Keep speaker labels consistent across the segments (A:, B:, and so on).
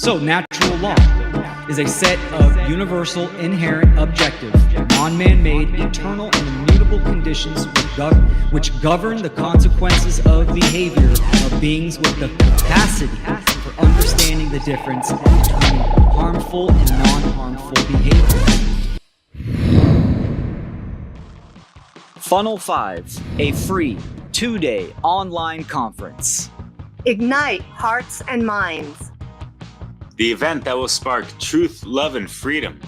A: So, natural law is a set of universal, inherent, objective, non-man-made, eternal, and immutable conditions which govern the consequences of behavior of beings with the capacity for understanding the difference between harmful and non-harmful behavior.
B: Funnel 5, a free 2-day online conference.
C: Ignite hearts and minds.
D: The event that will spark truth, love, and freedom.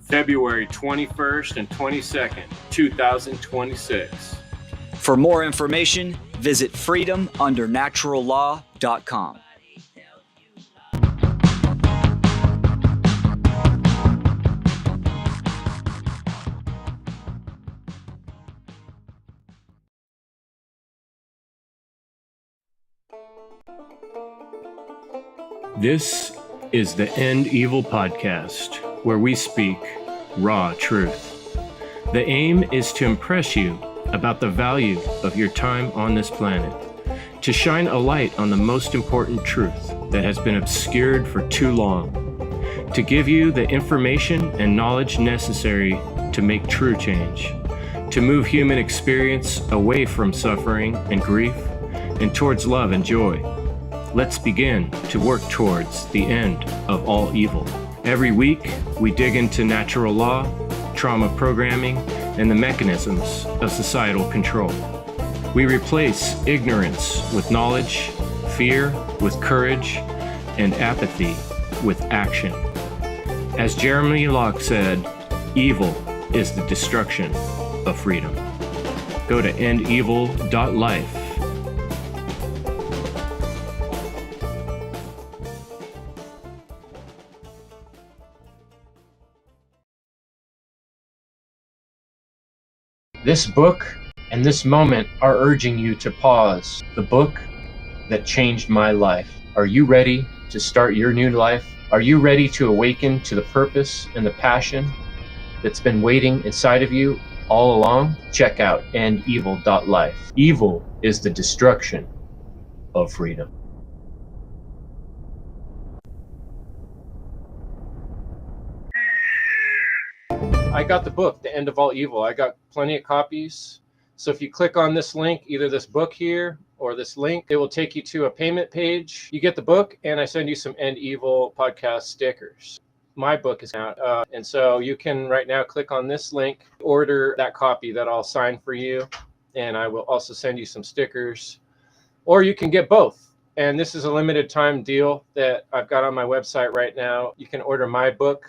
E: February 21st and 22nd, 2026.
B: For more information, visit freedomundernaturallaw.com.
E: This is the End Evil Podcast, where we speak raw truth. The aim is to impress you about the value of your time on this planet, to shine a light on the most important truth that has been obscured for too long, to give you the information and knowledge necessary to make true change, to move human experience away from suffering and grief and towards love and joy. Let's begin to work towards the end of all evil. Every week, we dig into natural law, trauma programming, and the mechanisms of societal control. We replace ignorance with knowledge, fear with courage, and apathy with action. As Jeremy Locke said, evil is the destruction of freedom. Go to endevil.life.
F: This book and this moment are urging you to pause. The book that changed my life. Are you ready to start your new life? Are you ready to awaken to the purpose and the passion that's been waiting inside of you all along? Check out endevil.life. Evil is the destruction of freedom. I got the book, The End of All Evil. I got plenty of copies. So if you click on this link, either this book here or this link, it will take you to a payment page. You get the book, and I send you some End Evil podcast stickers. My book is out. And so you can right now click on this link, order that copy that I'll sign for you. And I will also send you some stickers. Or you can get both. And this is a limited time deal that I've got on my website right now. You can order my book,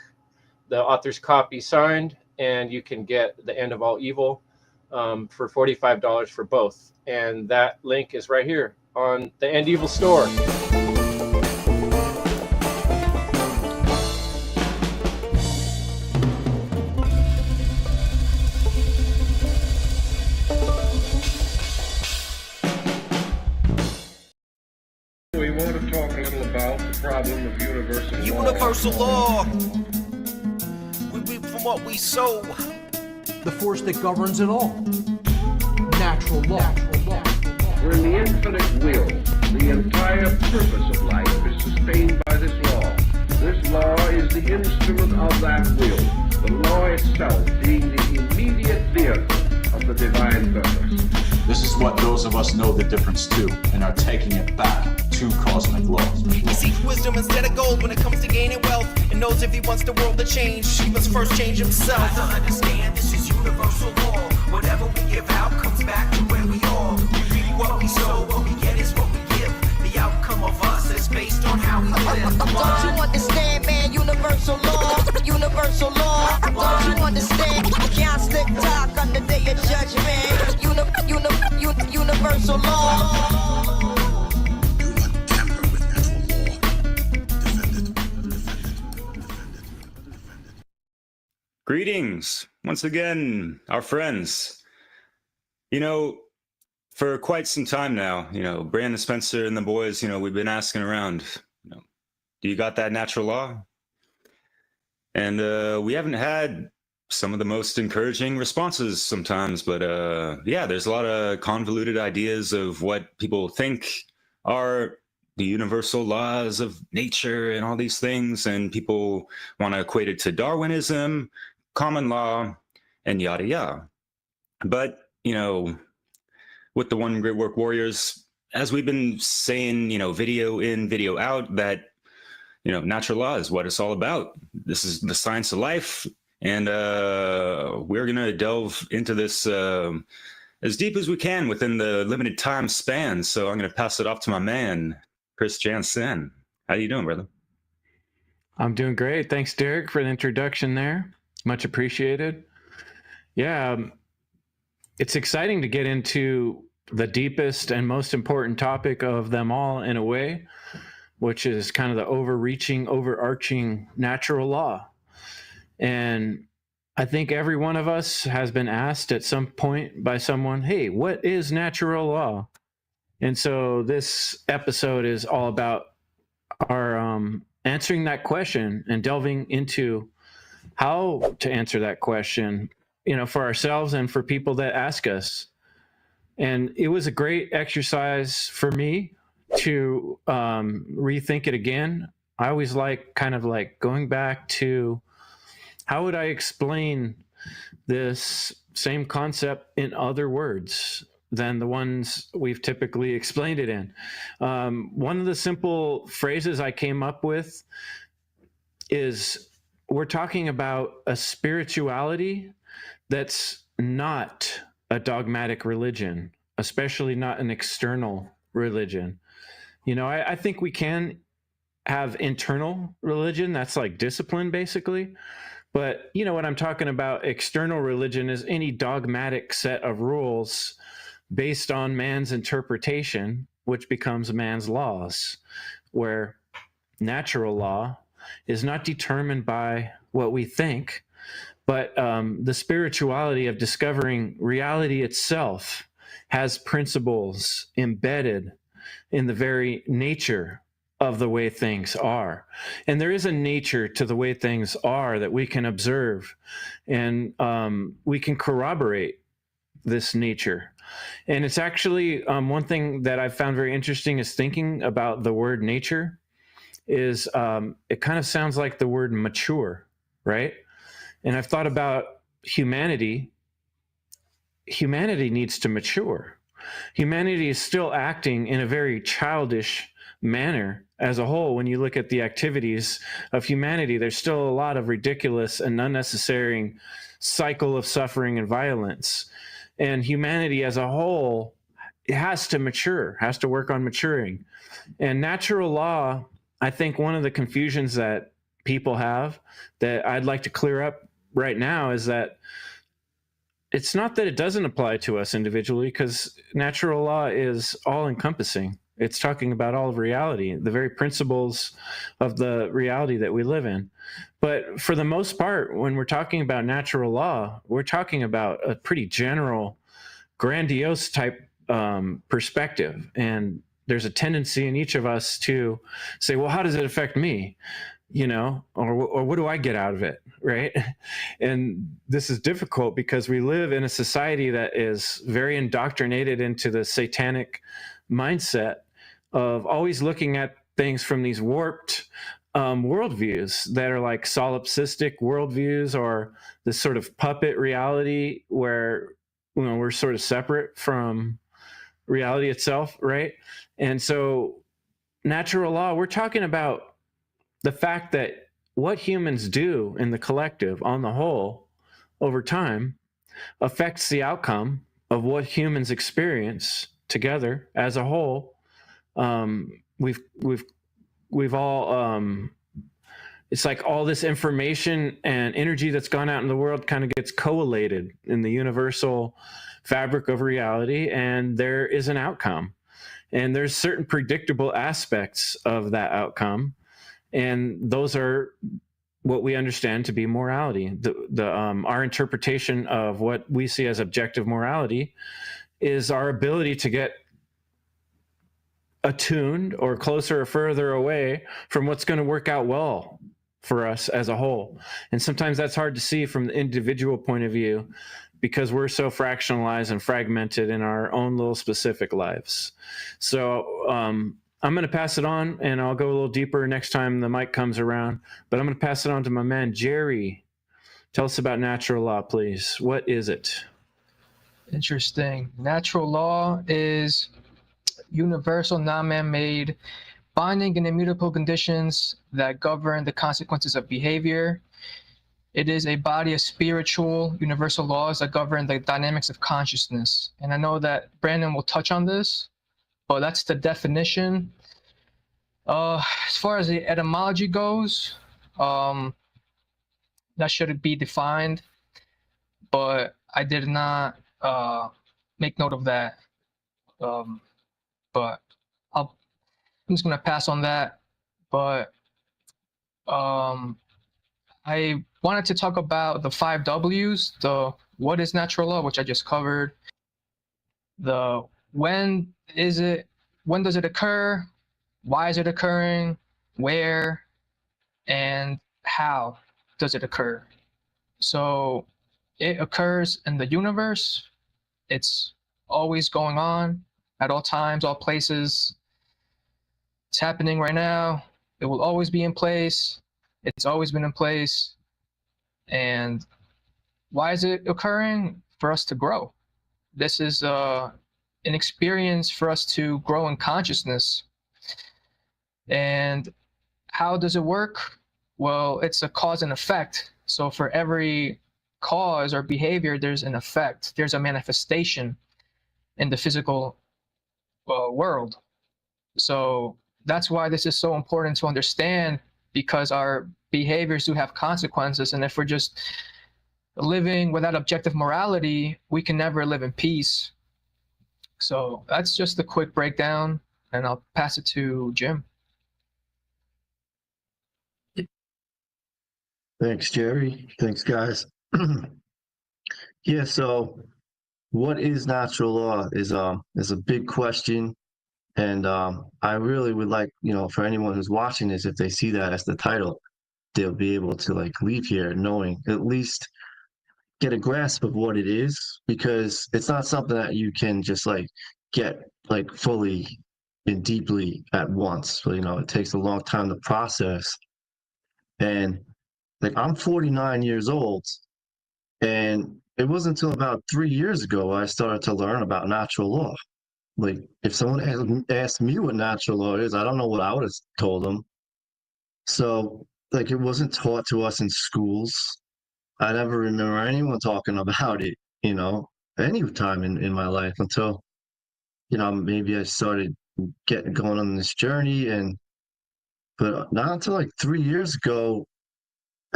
F: the author's copy signed, and you can get The End of All Evil for $45 for both. And that link is right here on the End Evil store.
G: We want to talk a little about the problem of universal law.
H: Universal law. We reap from what we sow.
I: The force that governs it all. Natural law.
G: For in the infinite will, the entire purpose of life is sustained by this law. This law is the instrument of that will, the law itself being the immediate vehicle of the divine purpose.
J: This is what those of us know the difference to and are taking it back to cosmic law.
H: He seeks wisdom instead of gold when it comes to gaining wealth, and knows if he wants the world to change, he must first change himself. I don't understand, this is universal law. Whatever we give out comes back to where we are. We reap what we sow, what we get is what we give. The outcome of us is based on how we live.
K: Don't you understand, man? Universal law, universal law. Don't you understand? Can't stick talk on the day of judgment. Universal law.
J: Do not tamper with natural law. Defend it.
D: Greetings, once again, our friends. For quite some time now, Brandon Spencer and the boys, we've been asking around, do you got that natural law? And we haven't had some of the most encouraging responses sometimes, but there's a lot of convoluted ideas of what people think are the universal laws of nature and all these things, and people want to equate it to Darwinism, common law, and yada yada. But, with the One Great Work Warriors, as we've been saying, video in, video out, that, natural law is what it's all about. This is the science of life. And we're going to delve into this as deep as we can within the limited time span. So I'm going to pass it off to my man, Chris Jansen. How you doing, brother?
E: I'm doing great. Thanks, Derek, for the introduction there. Much appreciated. Yeah, it's exciting to get into the deepest and most important topic of them all in a way, which is kind of the overarching natural law. And I think every one of us has been asked at some point by someone, hey, what is natural law? And so this episode is all about our answering that question and delving into how to answer that question, for ourselves and for people that ask us. And it was a great exercise for me to rethink it again. I always like going back to, how would I explain this same concept in other words than the ones we've typically explained it in? One of the simple phrases I came up with is, we're talking about a spirituality that's not a dogmatic religion, especially not an external religion. I think we can have internal religion that's like discipline, basically. But what I'm talking about, external religion, is any dogmatic set of rules based on man's interpretation, which becomes man's laws, where natural law is not determined by what we think, but the spirituality of discovering reality itself has principles embedded in the very nature of the way things are. And there is a nature to the way things are that we can observe, and we can corroborate this nature. And it's actually one thing that I've found very interesting is thinking about the word nature is it kind of sounds like the word mature, right? And I've thought about humanity. Humanity needs to mature. Humanity is still acting in a very childish manner as a whole. When you look at the activities of humanity, there's still a lot of ridiculous and unnecessary cycle of suffering and violence. And humanity as a whole, it has to mature, has to work on maturing. And natural law, I think one of the confusions that people have that I'd like to clear up right now is that it's not that it doesn't apply to us individually, because natural law is all encompassing. It's talking about all of reality, the very principles of the reality that we live in. But for the most part, when we're talking about natural law, we're talking about a pretty general, grandiose type perspective. And there's a tendency in each of us to say, well, how does it affect me? Or what do I get out of it, right? And this is difficult because we live in a society that is very indoctrinated into the satanic mindset of always looking at things from these warped worldviews that are like solipsistic worldviews, or this sort of puppet reality where we're sort of separate from reality itself, right? And so natural law, we're talking about the fact that what humans do in the collective on the whole over time affects the outcome of what humans experience together as a whole. We've all, it's like all this information and energy that's gone out in the world kind of gets collated in the universal fabric of reality, and there is an outcome. And there's certain predictable aspects of that outcome, and those are what we understand to be morality. Our interpretation of what we see as objective morality is our ability to get attuned or closer or further away from what's going to work out well for us as a whole. And sometimes that's hard to see from the individual point of view because we're so fractionalized and fragmented in our own little specific lives. So I'm I'm going to pass it on, and I'll go a little deeper next time the mic comes around. But I'm going to pass it on to my man, Jerry. Tell us about natural law, please. What is it?
L: Interesting. Natural law is universal, non-man-made, binding and immutable conditions that govern the consequences of behavior. It is a body of spiritual, universal laws that govern the dynamics of consciousness. And I know that Brandon will touch on this, but that's the definition. As far as the etymology goes, that should be defined, but I did not make note of that. But I'm just gonna pass on that. But I wanted to talk about the 5 W's, the what is natural law, which I just covered. The when does it occur, why is it occurring, where, and how does it occur. So it occurs in the universe. It's always going on at all times, all places. It's happening right now. It will always be in place. It's always been in place. And why is it occurring? For us to grow. This is an experience for us to grow in consciousness. And how does it work? Well, it's a cause and effect. So for every cause or behavior, there's an effect. There's a manifestation in the physical world. So that's why this is so important to understand, because our behaviors do have consequences. And if we're just living without objective morality, we can never live in peace. So that's just a quick breakdown, and I'll pass it to Jim.
M: Thanks, Jerry. Thanks, guys. Yeah, so what is natural law is a big question. And I really would like, for anyone who's watching this, if they see that as the title, they'll be able to leave here knowing, at least get a grasp of what it is, because it's not something that you can just get fully and deeply at once. So, it takes a long time to process. And I'm 49 years old, and it wasn't until about 3 years ago I started to learn about natural law. If someone asked me what natural law is, I don't know what I would have told them. So, it wasn't taught to us in schools. I never remember anyone talking about it, any time in my life until, maybe I started going on this journey. But not until 3 years ago,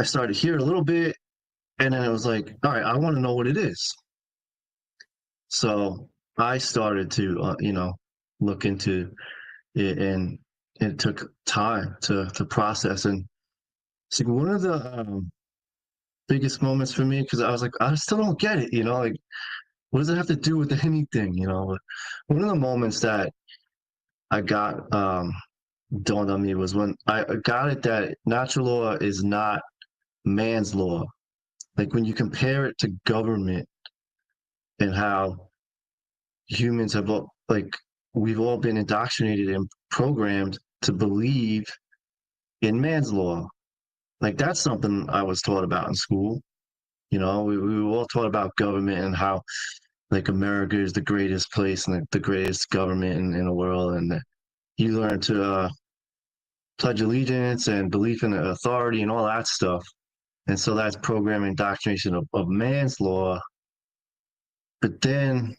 M: I started to hear a little bit, and then it was all right, I want to know what it is. So I started to, look into it, and it took time to process. And so one of the biggest moments for me, because I was I still don't get it, what does it have to do with anything, One of the moments that I got dawned on me was when I got it that natural law is not man's law. When you compare it to government and how humans have we've all been indoctrinated and programmed to believe in man's law. That's something I was taught about in school. We were all taught about government and how America is the greatest place and the greatest government in the world, and you learn to pledge allegiance and belief in authority and all that stuff. And so that's programming indoctrination of man's law. But then,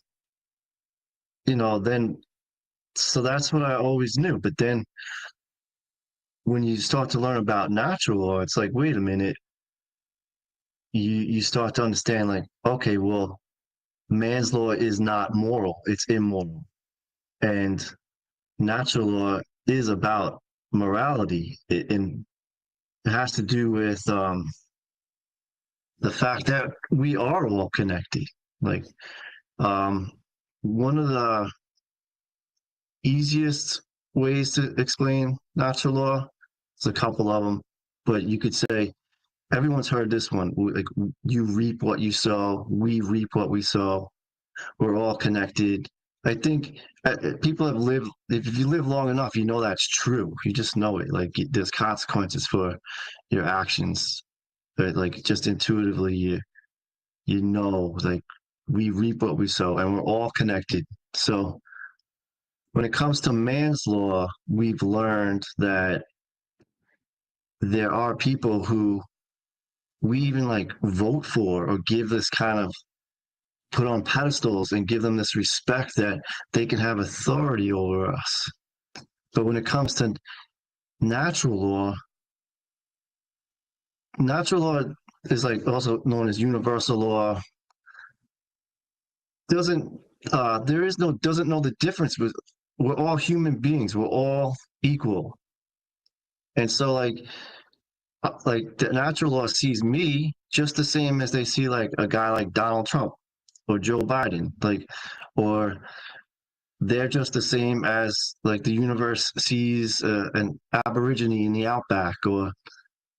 M: so that's what I always knew. But then when you start to learn about natural law, it's wait a minute. You start to understand, okay, well, man's law is not moral, it's immoral. And natural law is about morality. And it has to do with the fact that we are all connected. One of the easiest ways to explain natural law, there's a couple of them, but you could say, everyone's heard this one, you reap what you sow, we reap what we sow, we're all connected, I think people have lived, if you live long enough, you know that's true. You just know it. Like there's consequences for your actions. But like just intuitively, you know, like we reap what we sow, and we're all connected. So when it comes to man's law, we've learned that there are people who we even like vote for or give this kind of put on pedestals and give them this respect that they can have authority over us. But when it comes to natural law is like also known as universal law. Doesn't know the difference. We're all human beings. We're all equal. And so like the natural law sees me just the same as they see like a guy like Donald Trump or Joe Biden, like, or they're just the same as like the universe sees an Aborigine in the outback or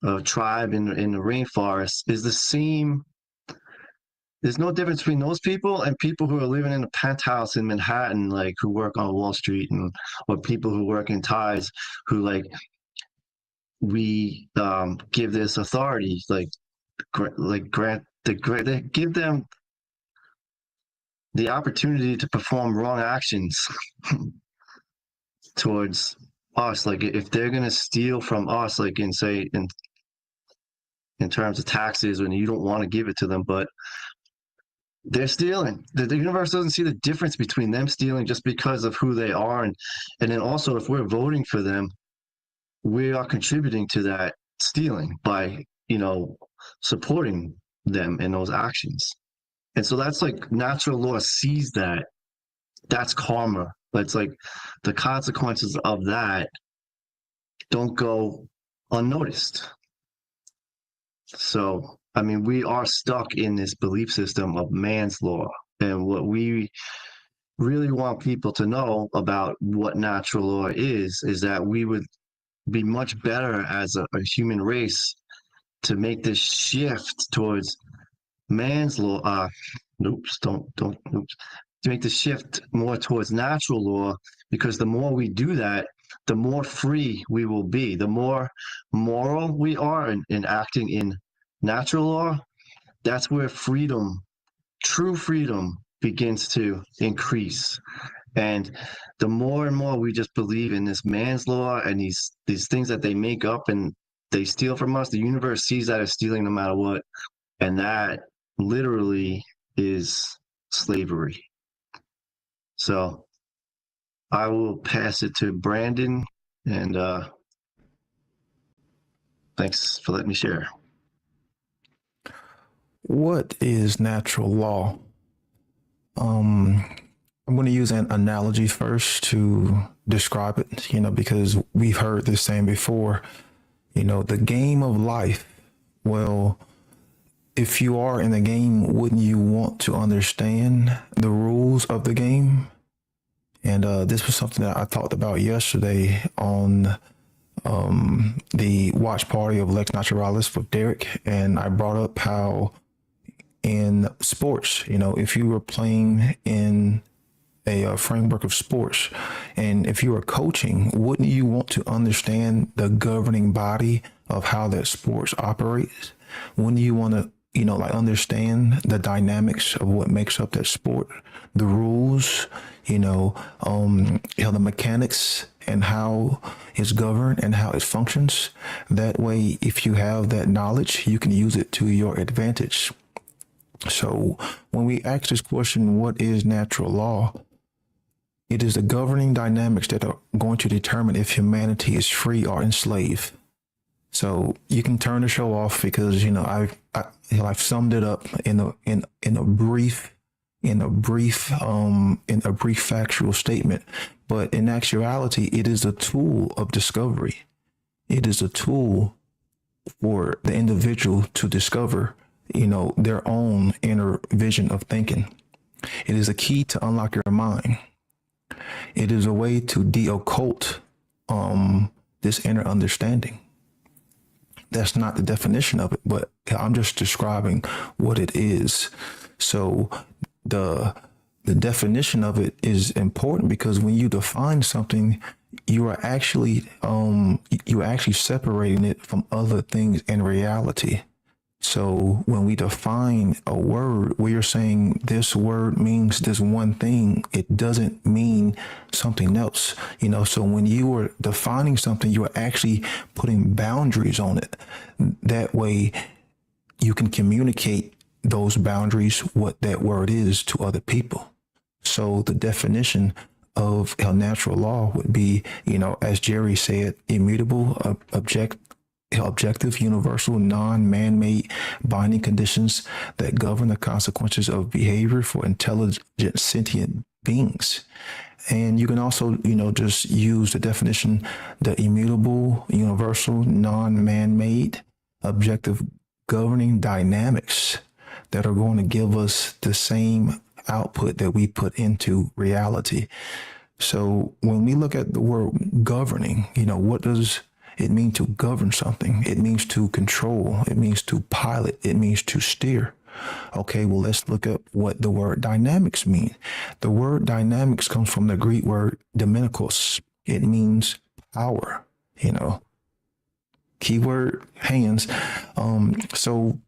M: a tribe in the rainforest is the same. There's no difference between those people and people who are living in a penthouse in Manhattan, like who work on Wall Street, or people who work in ties, who like we give this authority, they give them the opportunity to perform wrong actions towards us. Like if they're gonna steal from us, like in terms of taxes, when you don't want to give it to them, but they're stealing. The universe doesn't see the difference between them stealing just because of who they are, and then also if we're voting for them, we are contributing to that stealing by supporting them in those actions. And so that's like natural law sees that. That's karma. That's like the consequences of that don't go unnoticed. So, I mean, we are stuck in this belief system of man's law. And what we really want people to know about what natural law is that we would be much better as a human race to make this shift towards man's law. To make the shift more towards natural law, because the more we do that, the more free we will be. The more moral we are in acting in natural law, that's where freedom, true freedom, begins to increase. And the more and more we just believe in this man's law and these things that they make up and they steal from us, the universe sees that as stealing no matter what. And that literally is slavery. So I will pass it to Brandon, and thanks for letting me share.
N: What is natural law? I'm going to use an analogy first to describe it, because we've heard this saying before, the game of life. Well, if you are in the game, wouldn't you want to understand the rules of the game? And this was something that I talked about yesterday on the watch party of Lex Naturalis with Derek. And I brought up how in sports, if you were playing in a framework of sports, and if you were coaching, wouldn't you want to understand the governing body of how that sports operates? Wouldn't you want to understand the dynamics of what makes up that sport, the rules, the mechanics and how it's governed and how it functions? That way, if you have that knowledge, you can use it to your advantage. So when we ask this question, what is natural law? It is the governing dynamics that are going to determine if humanity is free or enslaved. So you can turn the show off because I've summed it up in a brief factual statement. But in actuality, it is a tool of discovery. It is a tool for the individual to discover, their own inner vision of thinking. It is a key to unlock your mind. It is a way to de-occult this inner understanding. That's not the definition of it, but I'm just describing what it is. So the the definition of it is important, because when you define something, you are actually separating it from other things in reality. So when we define a word, we are saying this word means this one thing. It doesn't mean something else. So when you are defining something, you are actually putting boundaries on it. That way you can communicate those boundaries, what that word is, to other people. So the definition of a natural law would be, as Jerry said, immutable, objective, universal, non-man-made, binding conditions that govern the consequences of behavior for intelligent, sentient beings. And you can also, just use the definition, the immutable, universal, non-man-made, objective, governing dynamics that are going to give us the same output that we put into reality. So when we look at the word governing, what does it mean to govern something? It means to control. It means to pilot. It means to steer. Okay, well, let's look at what the word dynamics mean. The word dynamics comes from the Greek word dynamikos. It means power, keyword hands. So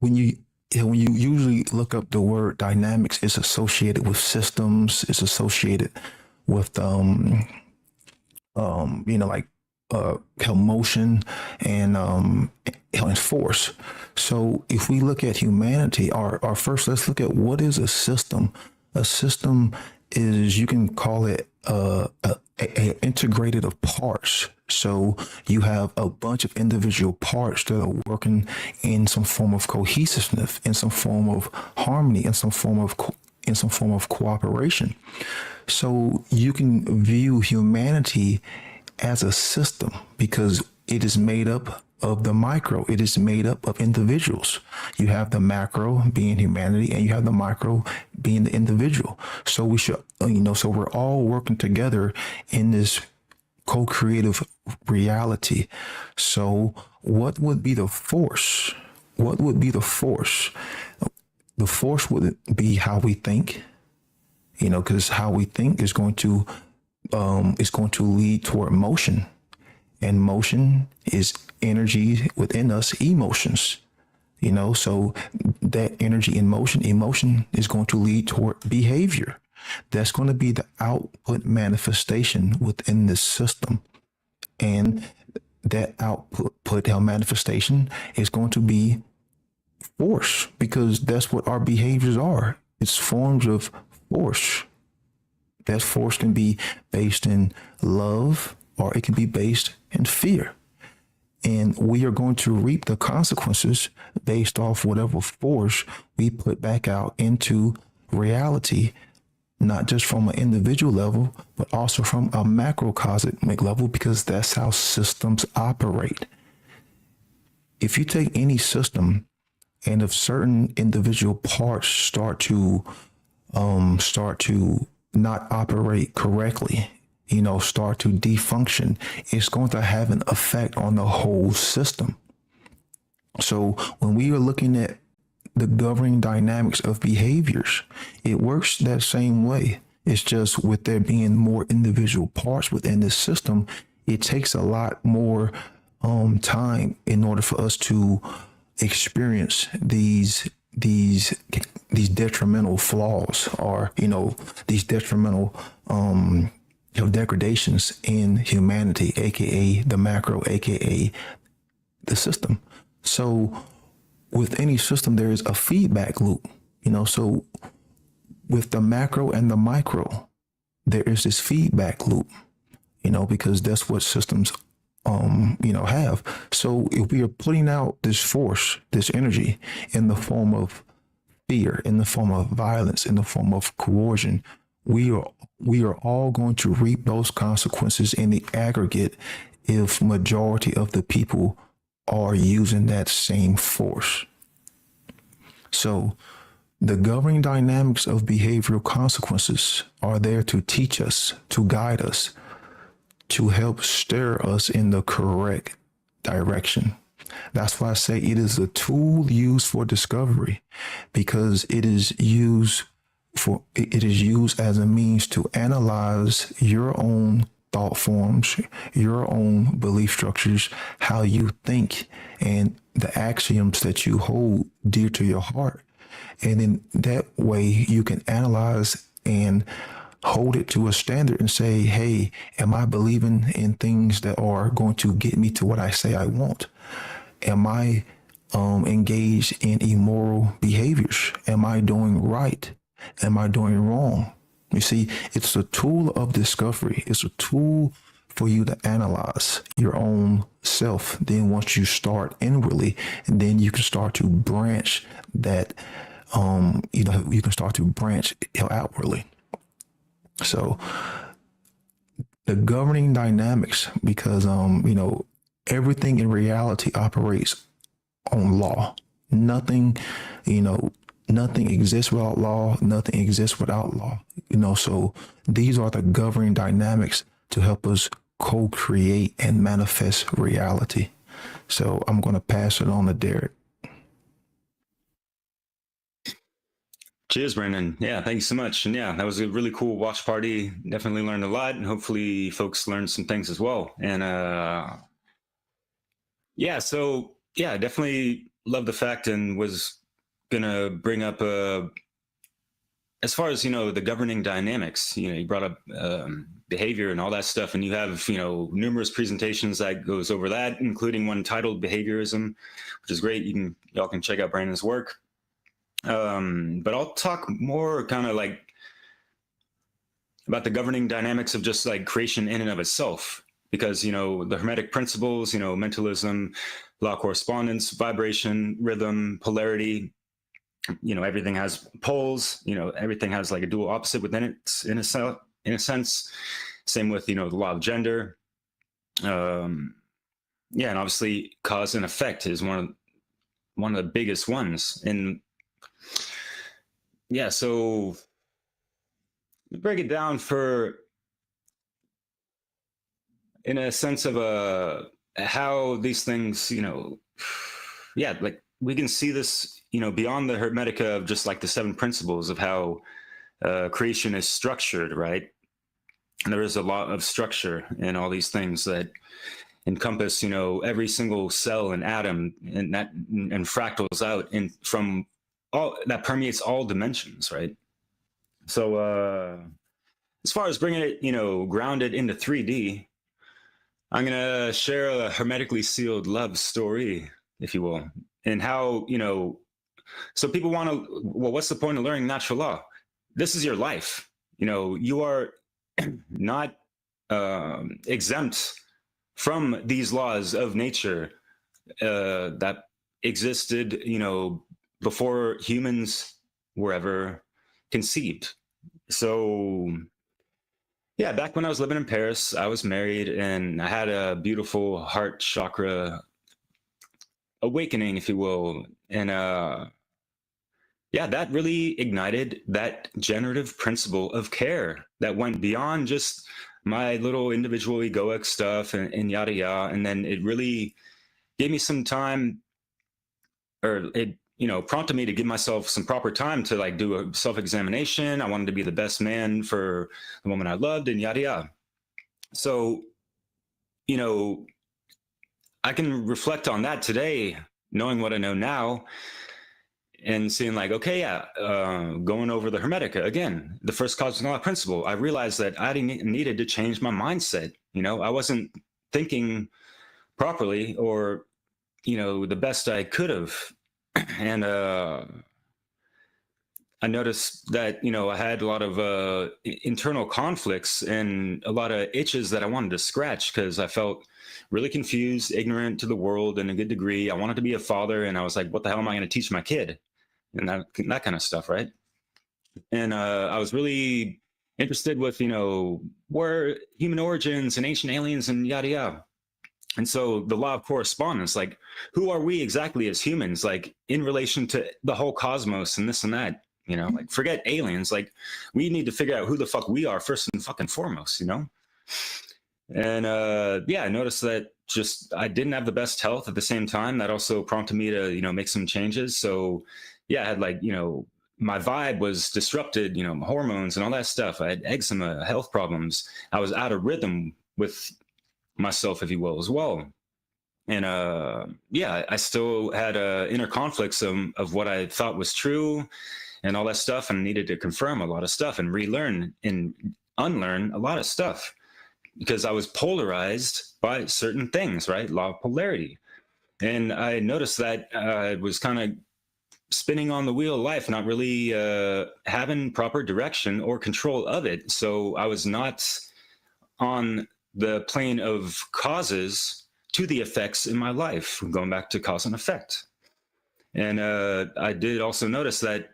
N: when you usually look up the word dynamics, it's associated with systems. It's associated with, motion and force. So if we look at humanity, our first, let's look at what is a system. A system is, you can call it a integrated of parts. So you have a bunch of individual parts that are working in some form of cohesiveness, in some form of harmony, in some form of cooperation. So you can view humanity as a system because it is made up of the micro. It is made up of individuals. You have the macro being humanity, and you have the micro being the individual. So we should, so we're all working together in this co-creative reality. So what would be the force? What would be the force? The force would be how we think, because how we think is going to lead toward motion, and motion is energy within us, emotions, so that energy in motion, emotion is going to lead toward behavior. That's going to be the output manifestation within this system. And that output manifestation is going to be force, because that's what our behaviors are. It's forms of force. That force can be based in love, or it can be based in fear. And we are going to reap the consequences based off whatever force we put back out into reality, not just from an individual level, but also from a macrocosmic level, because that's how systems operate. If you take any system and if certain individual parts start to not operate correctly, start to defunction, it's going to have an effect on the whole system. So when we are looking at the governing dynamics of behaviors, it works that same way. It's just with there being more individual parts within the system, it takes a lot more time in order for us to experience these detrimental flaws, or these detrimental degradations in humanity, aka the macro, aka the system. So with any system, there is a feedback loop, so with the macro and the micro, there is this feedback loop, because that's what systems have. So if we are putting out this force, this energy in the form of fear, in the form of violence, in the form of coercion, we are all going to reap those consequences in the aggregate if majority of the people are using that same force. So the governing dynamics of behavioral consequences are there to teach us, to guide us, to help steer us in the correct direction. That's why I say it is a tool used for discovery, because it is used it is used as a means to analyze your own thought forms, your own belief structures, how you think, and the axioms that you hold dear to your heart. And then that way you can analyze and hold it to a standard and say, hey, am I believing in things that are going to get me to what I say I want? Am I engaged in immoral behaviors? Am I doing right? Am I doing wrong? You see, it's a tool of discovery. It's a tool for you to analyze your own self. Then once you start inwardly, and then you can start to branch that, you can start to branch outwardly. So the governing dynamics, because, everything in reality operates on law. Nothing exists without law. Nothing exists without law. So these are the governing dynamics to help us co-create and manifest reality. So I'm going to pass it on to Derek.
D: Cheers, Brandon. Yeah, thank you so much. And yeah, that was a really cool watch party. Definitely learned a lot, and hopefully folks learned some things as well. And definitely love the fact, and was gonna bring up as far as the governing dynamics. You brought up behavior and all that stuff, and you have numerous presentations that goes over that, including one titled Behaviorism, which is great. Y'all can check out Brandon's work. But I'll talk more kind of like about the governing dynamics of just like creation in and of itself, because the Hermetic principles, mentalism, law of correspondence, vibration, rhythm, polarity, everything has poles, everything has like a dual opposite within it in a sense. Same with the law of gender. And obviously cause and effect is one of the biggest ones. And so break it down in a sense of how these things, like we can see this, beyond the Hermetica of just like the 7 principles of how creation is structured, right? And there is a lot of structure in all these things that encompass, every single cell and atom, and fractals out from all that permeates all dimensions, right? So as far as bringing it, grounded into 3D, I'm gonna share a hermetically sealed love story, if you will, and how so people want to. Well, what's the point of learning natural law? This is your life. You are not exempt from these laws of nature that existed, before humans were ever conceived. So yeah, back when I was living in Paris, I was married, and I had a beautiful heart chakra awakening, if you will. And that really ignited that generative principle of care that went beyond just my little individual egoic stuff and yada yada. And then it really gave me some time, or it prompted me to give myself some proper time to like do a self-examination. I wanted to be the best man for the woman I loved, and yada yada. So, I can reflect on that today, knowing what I know now, and seeing like, okay, going over the Hermetica again, the first cosmic law principle, I realized that I needed to change my mindset. I wasn't thinking properly, or, the best I could have. And I noticed that, I had a lot of internal conflicts and a lot of itches that I wanted to scratch, because I felt really confused, ignorant to the world in a good degree. I wanted to be a father, and I was like, what the hell am I going to teach my kid? And that kind of stuff, right? And I was really interested with, where human origins and ancient aliens and yada yada. And so the law of correspondence, like, who are we exactly as humans, like in relation to the whole cosmos and this and that, like forget aliens, like we need to figure out who the fuck we are first and fucking foremost, And I noticed that just I didn't have the best health at the same time. That also prompted me to, make some changes. So yeah, I had like, my vibe was disrupted, hormones and all that stuff. I had eczema, health problems. I was out of rhythm with myself, if you will, as well. And I still had inner conflicts of what I thought was true and all that stuff, and needed to confirm a lot of stuff and relearn and unlearn a lot of stuff because I was polarized by certain things, right? Law of polarity. And I noticed that I was kind of spinning on the wheel of life, not really having proper direction or control of it. So I was not on the plane of causes to the effects in my life, going back to cause and effect. And I did also notice that,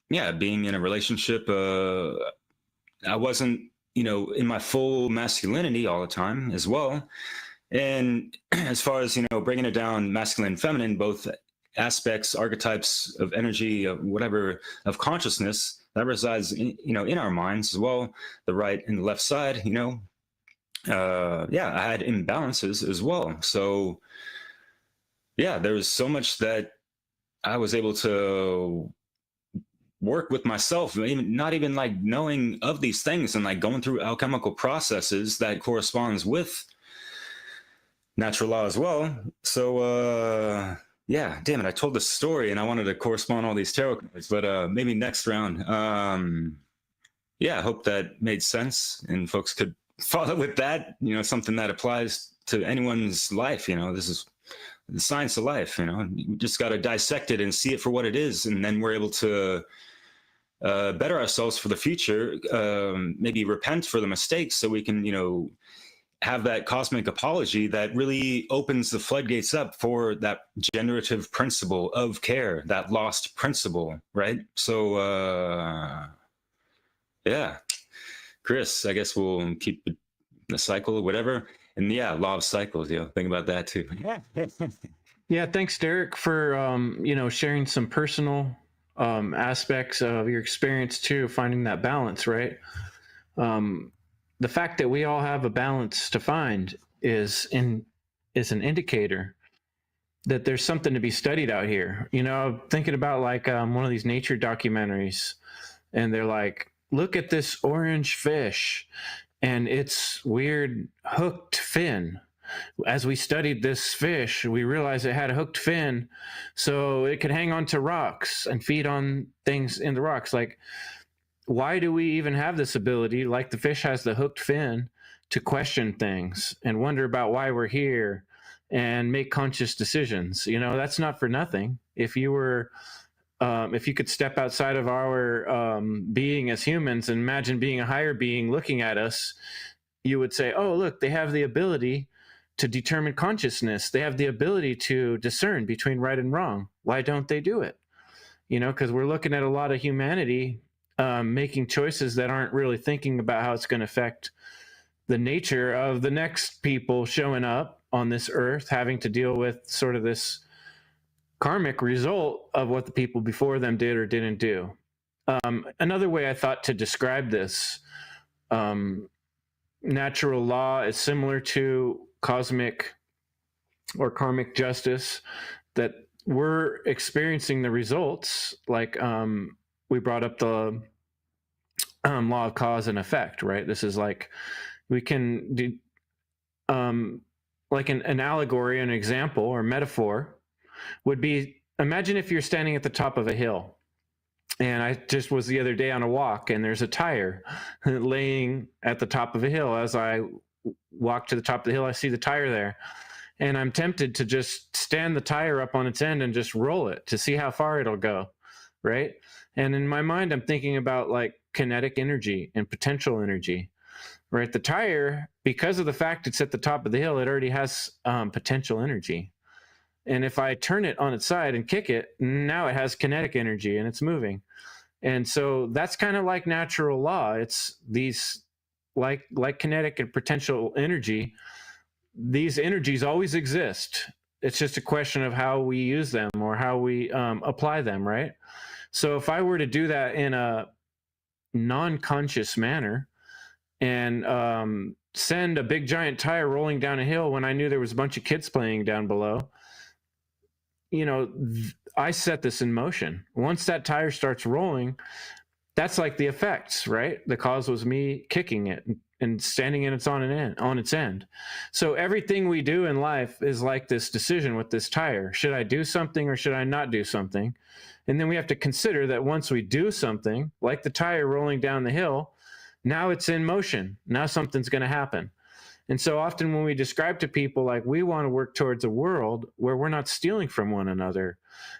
D: being in a relationship, I wasn't, in my full masculinity all the time as well. And as far as, bringing it down, masculine and feminine, both aspects, archetypes of energy, whatever, of consciousness that resides in our minds as well, the right and the left side, I had imbalances as well. So there was so much that I was able to work with myself, not even like knowing of these things, and like going through alchemical processes that corresponds with natural law as well. So damn it, I told this story and I wanted to correspond all these tarot cards, but maybe next round. I hope that made sense and folks could follow with that, something that applies to anyone's life. This is the science of life. You just got to dissect it and see it for what it is, and then we're able to better ourselves for the future, maybe repent for the mistakes so we can have that cosmic apology that really opens the floodgates up for that generative principle of care, that lost principle, right? So Chris, I guess we'll keep the cycle or whatever. And law of cycles, think about that too.
E: Yeah, thanks, Derek, for sharing some personal aspects of your experience too, finding that balance, right? The fact that we all have a balance to find is an indicator that there's something to be studied out here. Thinking about like one of these nature documentaries, and they're like, look at this orange fish and its weird hooked fin. As we studied this fish, we realized it had a hooked fin so it could hang onto rocks and feed on things in the rocks. Like, why do we even have this ability, like the fish has the hooked fin, to question things and wonder about why we're here and make conscious decisions? That's not for nothing. If you were if you could step outside of our being as humans and imagine being a higher being looking at us, you would say, oh, look, they have the ability to determine consciousness. They have the ability to discern between right and wrong. Why don't they do it? Because we're looking at a lot of humanity making choices that aren't really thinking about how it's going to affect the nature of the next people showing up on this earth, having to deal with sort of this karmic result of what the people before them did or didn't do. Another way I thought to describe this, natural law is similar to cosmic or karmic justice, that we're experiencing the results. Like we brought up the law of cause and effect, right? This is like, we can do like an allegory, an example or metaphor would be, imagine if you're standing at the top of a hill. And I just was the other day on a walk, and there's a tire laying at the top of a hill. As I walk to the top of the hill, I see the tire there. And I'm tempted to just stand the tire up on its end and just roll it to see how far it'll go, right? And in my mind, I'm thinking about like kinetic energy and potential energy, right? The tire, because of the fact it's at the top of the hill, it already has potential energy. And if I turn it on its side and kick it, now it has kinetic energy and it's moving. And so that's kind of like natural law. It's these like kinetic and potential energy. These energies always exist. It's just a question of how we use them or how we apply them, right? So if I were to do that in a non-conscious manner and send a big giant tire rolling down a hill when I knew there was a bunch of kids playing down below, I set this in motion. Once that tire starts rolling, that's like the effects, right? The cause was me kicking it and standing in on its end. So everything we do in life is like this decision with this tire. Should I do something or should I not do something? And then we have to consider that once we do something, like the tire rolling down the hill, now it's in motion. Now something's going to happen. And so often when we describe to people, like, we want to work towards a world where we're not stealing from one another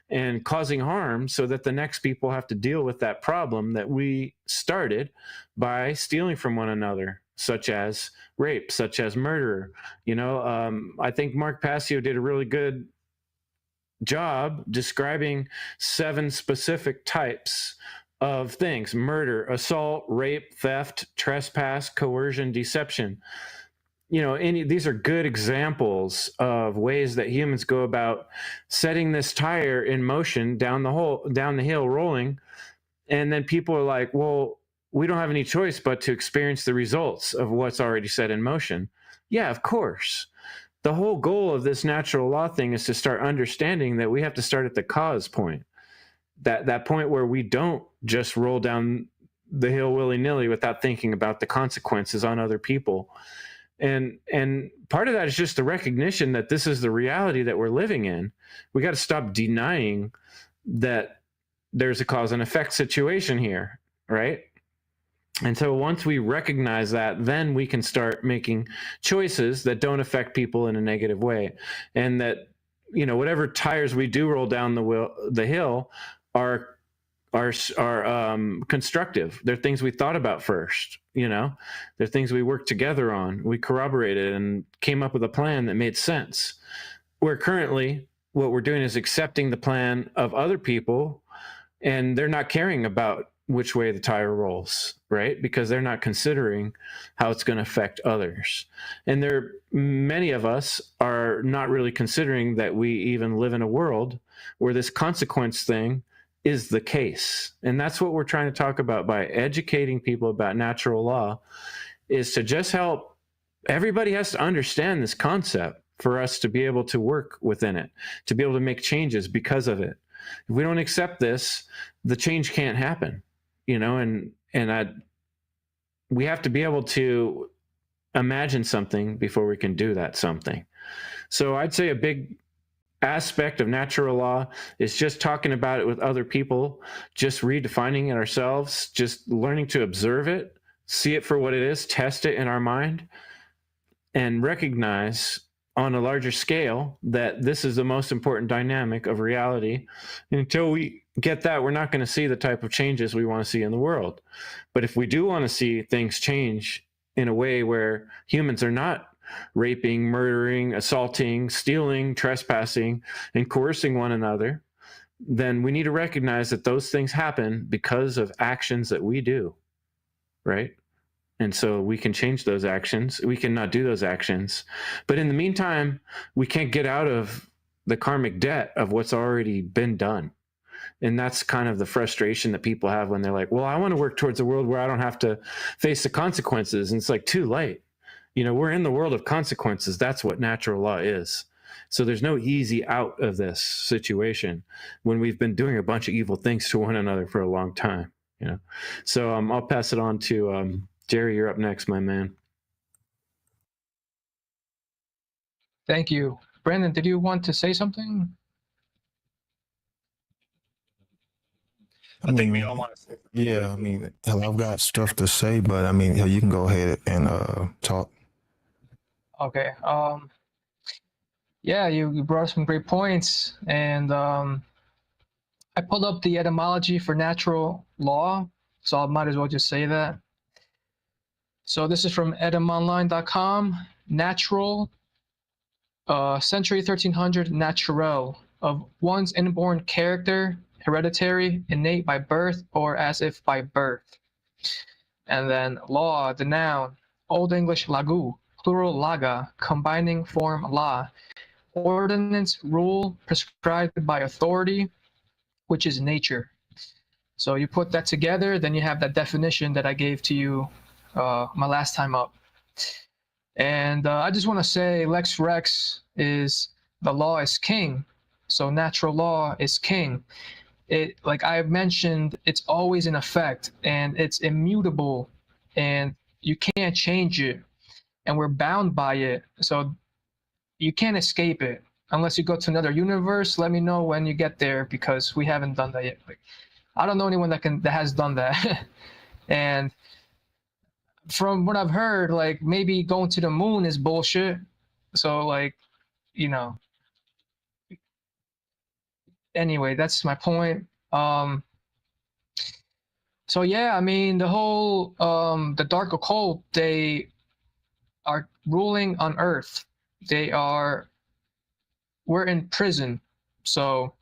E: and causing harm so that the next people have to deal with that problem that we started by stealing from one another, such as rape, such as murder. I think Mark Passio did a really good job describing 7 specific types of things: murder, assault, rape, theft, trespass, coercion, deception. These are good examples of ways that humans go about setting this tire in motion down the hill rolling. And then people are like, well, we don't have any choice but to experience the results of what's already set in motion. Yeah, of course. The whole goal of this natural law thing is to start understanding that we have to start at the cause point, that point where we don't just roll down the hill willy-nilly without thinking about the consequences on other people. And part of that is just the recognition that this is the reality that we're living in. We got to stop denying that there's a cause and effect situation here, right? And so once we recognize that, then we can start making choices that don't affect people in a negative way. And that, whatever tires we do roll down the hill are constructive. They're things we thought about first. They're things we worked together on. We corroborated and came up with a plan that made sense. Where currently what we're doing is accepting the plan of other people, and they're not caring about which way the tire rolls, right? Because they're not considering how it's going to affect others. And many of us are not really considering that we even live in a world where this consequence thing is the case. And that's what we're trying to talk about by educating people about natural law, is to just help. Everybody has to understand this concept for us to be able to work within it, to be able to make changes because of it. If we don't accept this, the change can't happen, we have to be able to imagine something before we can do that something. So I'd say a big aspect of natural law is just talking about it with other people, just redefining it ourselves, just learning to observe it, see it for what it is, test it in our mind, and recognize on a larger scale that this is the most important dynamic of reality. And until we get that, we're not going to see the type of changes we want to see in the world. But if we do want to see things change in a way where humans are not raping, murdering, assaulting, stealing, trespassing, and coercing one another, then we need to recognize that those things happen because of actions that we do, right? And so we can change those actions. We can not do those actions. But in the meantime, we can't get out of the karmic debt of what's already been done. And that's kind of the frustration that people have when they're like, well, I want to work towards a world where I don't have to face the consequences. And it's like, too late. We're in the world of consequences. That's what natural law is. So there's no easy out of this situation when we've been doing a bunch of evil things to one another for a long time. So I'll pass it on to Jerry. You're up next, my man.
L: Thank you. Brandon, did you want to say something?
N: I think we all want to say. Yeah, I've got stuff to say, but you can go ahead and talk.
L: Okay. Yeah, you brought up some great points, and I pulled up the etymology for natural law, so I might as well just say that. So this is from etymonline.com. Natural, century 1300, naturel, of one's inborn character, hereditary, innate by birth, or as if by birth. And then law, the noun, Old English lagu, plural laga, combining form la. Ordinance, rule, prescribed by authority, which is nature. So you put that together, then you have that definition that I gave to you my last time up. And I just want to say Lex Rex is, the law is king. So natural law is king. It, like I mentioned, it's always in effect and it's immutable and you can't change it and we're bound by it. So you can't escape it unless you go to another universe. Let me know when you get there because we haven't done that yet. Like, I don't know anyone that has done that. And from what I've heard, like maybe going to the moon is bullshit. So like, you know, anyway, that's my point. So yeah, I mean, the whole the dark occult, they are ruling on Earth. We're in prison. So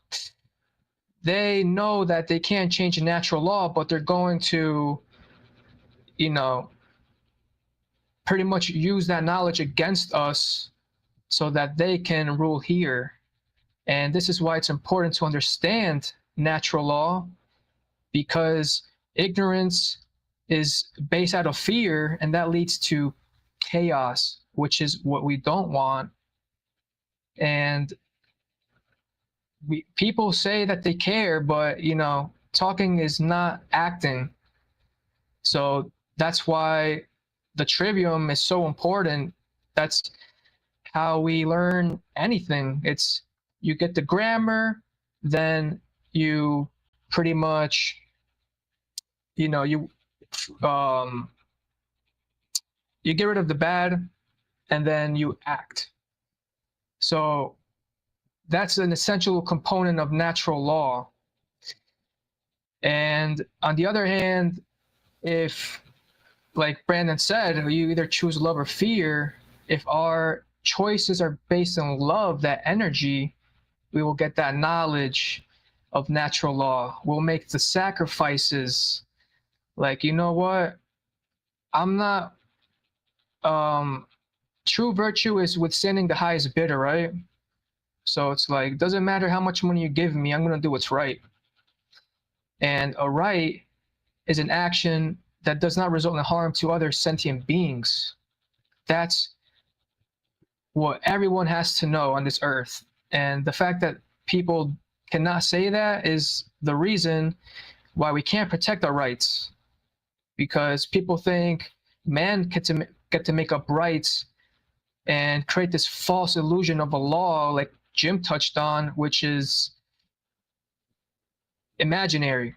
L: they know that they can't change the natural law, but they're going to, you know, pretty much use that knowledge against us so that they can rule here. And this is why it's important to understand natural law, because ignorance is based out of fear, and that leads to chaos, which is what we don't want. And people say that they care, but you know, talking is not acting. So that's why the trivium is so important. That's how we learn anything. It's, you get the grammar, then you pretty much, you know, you get rid of the bad and then you act. So that's an essential component of natural law. And on the other hand, if, like Brandon said, you either choose love or fear, if our choices are based on love, that energy, we will get that knowledge of natural law. We'll make the sacrifices. Like, you know what? I'm not, true virtue is withstanding the highest bidder, right? So it's like, doesn't matter how much money you give me, I'm going to do what's right. And a right is an action that does not result in harm to other sentient beings. That's what everyone has to know on this earth. And the fact that people cannot say that is the reason why we can't protect our rights. Because people think man get to make up rights and create this false illusion of a law, like Jim touched on, which is imaginary,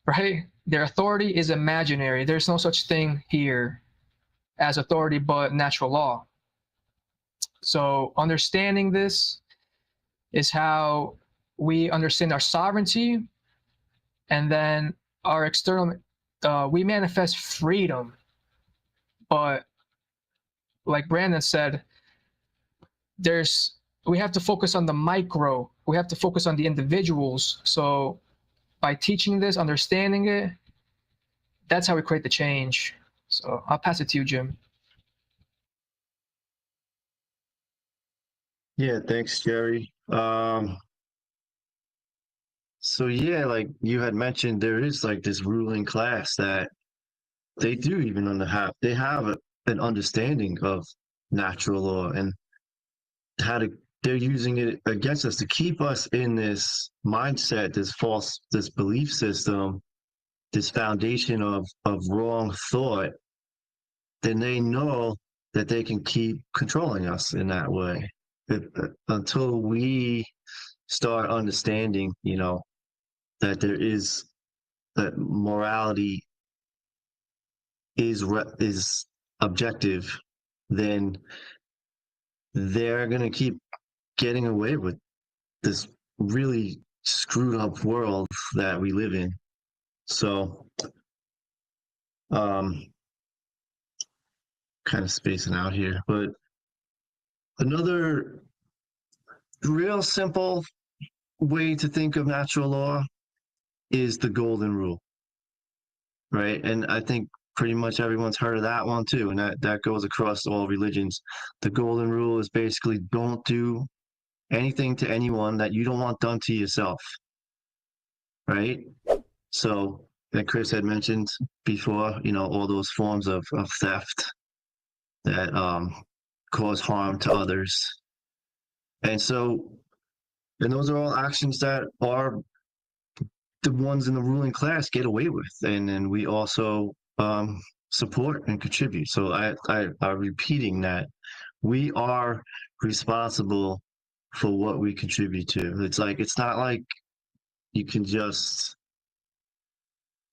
L: right? Their authority is imaginary. There's no such thing here as authority but natural law. So understanding this is how we understand our sovereignty, and then our external, we manifest freedom. But like Brandon said, we have to focus on the micro. We have to focus on the individuals. So by teaching this, understanding it, that's how we create the change. So I'll pass it to you, Jim.
M: Yeah, thanks, Jerry. So yeah, like you had mentioned, there is like this ruling class that they do even they have an understanding of natural law and they're using it against us to keep us in this mindset, this belief system, this foundation of wrong thought. Then they know that they can keep controlling us in that way. Until we start understanding, you know, that that morality is objective, then they're going to keep getting away with this really screwed up world that we live in. So, kind of spacing out here, but another real simple way to think of natural law is the golden rule, right? And I think pretty much everyone's heard of that one too, and that goes across all religions. The golden rule is basically don't do anything to anyone that you don't want done to yourself, right? So, like Chris had mentioned before, you know, all those forms of theft that cause harm to others. And so And those are all actions that are the ones in the ruling class get away with. And then we also support and contribute. So I'm repeating that we are responsible for what we contribute to. It's not like you can just,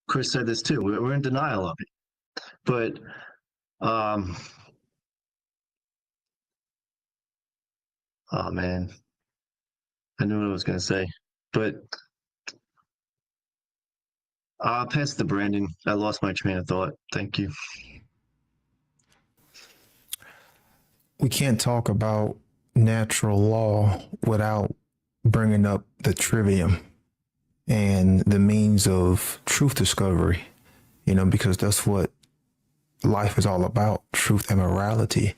M: Chris said this too, we're in denial of it. But oh man, I knew what I was going to say, but I'll pass it to Brandon. I lost my train of thought. Thank you.
N: We can't talk about natural law without bringing up the trivium and the means of truth discovery, because that's what life is all about, truth and morality,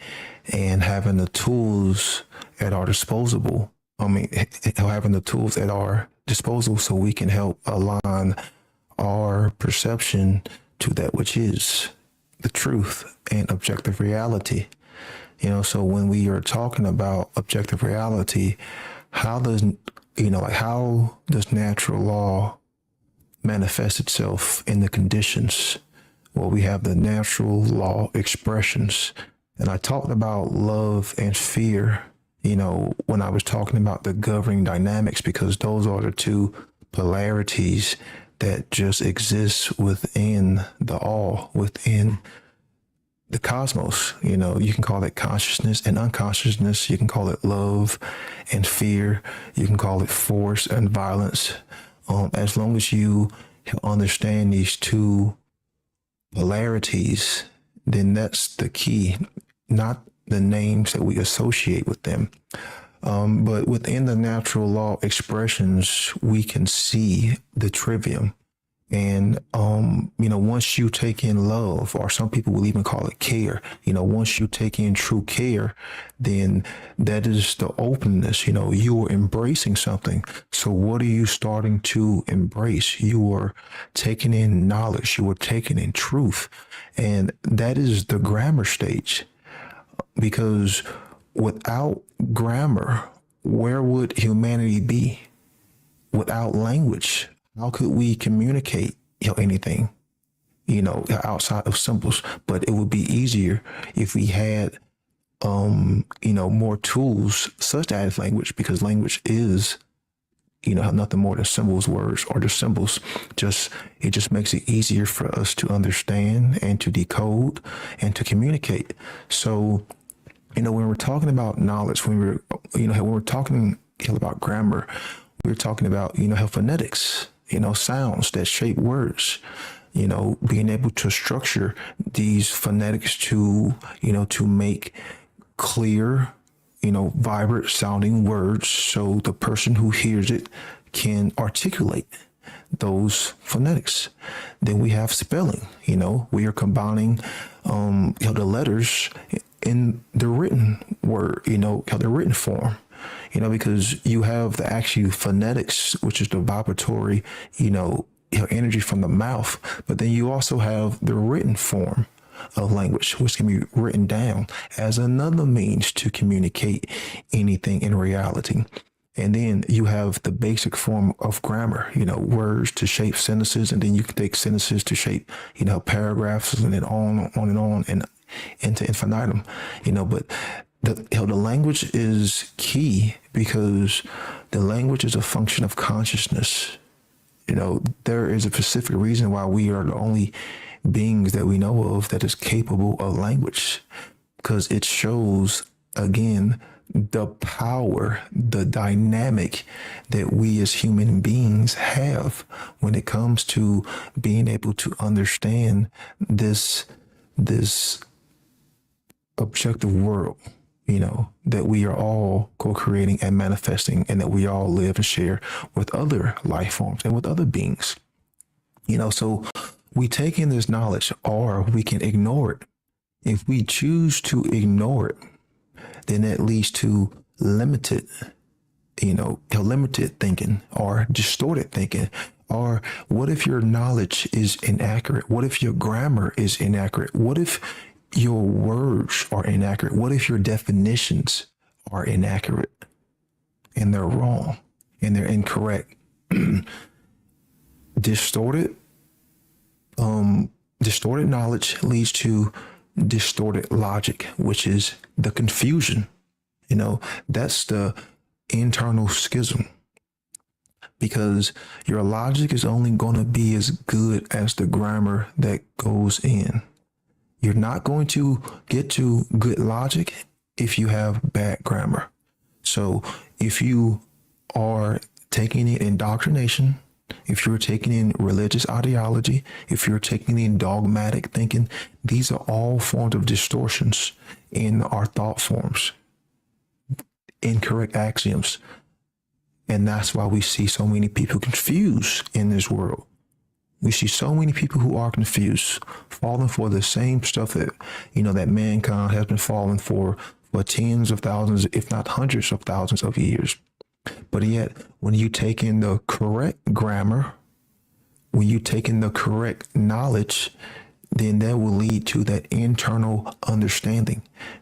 N: and having the tools at our disposal. Having the tools at our disposal so we can help align our perception to that which is the truth and objective reality. So when we are talking about objective reality, how does natural law manifest itself in the conditions? Well, we have the natural law expressions. And I talked about love and fear, when I was talking about the governing dynamics, because those are the two polarities that just exist within the all, within the cosmos. You can call it consciousness and unconsciousness. You can call it love and fear. You can call it force and violence. As long as you understand these two polarities, then that's the key, not the names that we associate with them. But within the natural law expressions, we can see the trivium. And, once you take in love, or some people will even call it care, once you take in true care, then that is the openness, you are embracing something. So what are you starting to embrace? You are taking in knowledge, you are taking in truth. And that is the grammar stage, because without grammar, where would humanity be? Without language, how could we communicate, anything, outside of symbols? But it would be easier if we had, more tools such as language, because language is, nothing more than symbols, words, or just symbols. It just makes it easier for us to understand and to decode and to communicate. So, when we're talking about knowledge, when we're talking about grammar, we're talking about, how phonetics, sounds that shape words, being able to structure these phonetics to make clear, vibrant sounding words so the person who hears it can articulate those phonetics. Then we have spelling, we are combining, the letters in the written word, the written form. Because you have the actual phonetics, which is the vibratory, energy from the mouth, but then you also have the written form of language, which can be written down as another means to communicate anything in reality. And then you have the basic form of grammar, words to shape sentences, and then you can take sentences to shape, paragraphs, and then on and into infinitum, but the language is key, because the language is a function of consciousness. There is a specific reason why we are the only beings that we know of that is capable of language, because it shows, again, the power, the dynamic that we as human beings have when it comes to being able to understand this objective world, that we are all co-creating and manifesting, and that we all live and share with other life forms and with other beings. So we take in this knowledge, or we can ignore it. If we choose to ignore it, then that leads to limited thinking or distorted thinking. Or what if your knowledge is inaccurate? What if your grammar is inaccurate? What if your words are inaccurate? What if your definitions are inaccurate and they're wrong? and they're incorrect. Distorted knowledge leads to distorted logic, which is the confusion. That's the internal schism, because your logic is only going to be as good as the grammar that goes in. You're not going to get to good logic if you have bad grammar. So if you are taking in indoctrination, if you're taking in religious ideology, if you're taking in dogmatic thinking, these are all forms of distortions in our thought forms, incorrect axioms. And that's why we see so many people confused in this world. We see so many people who are confused, falling for the same stuff that, that mankind has been falling for tens of thousands, if not hundreds of thousands of years. But yet, when you take in the correct grammar, when you take in the correct knowledge, then that will lead to that internal understanding,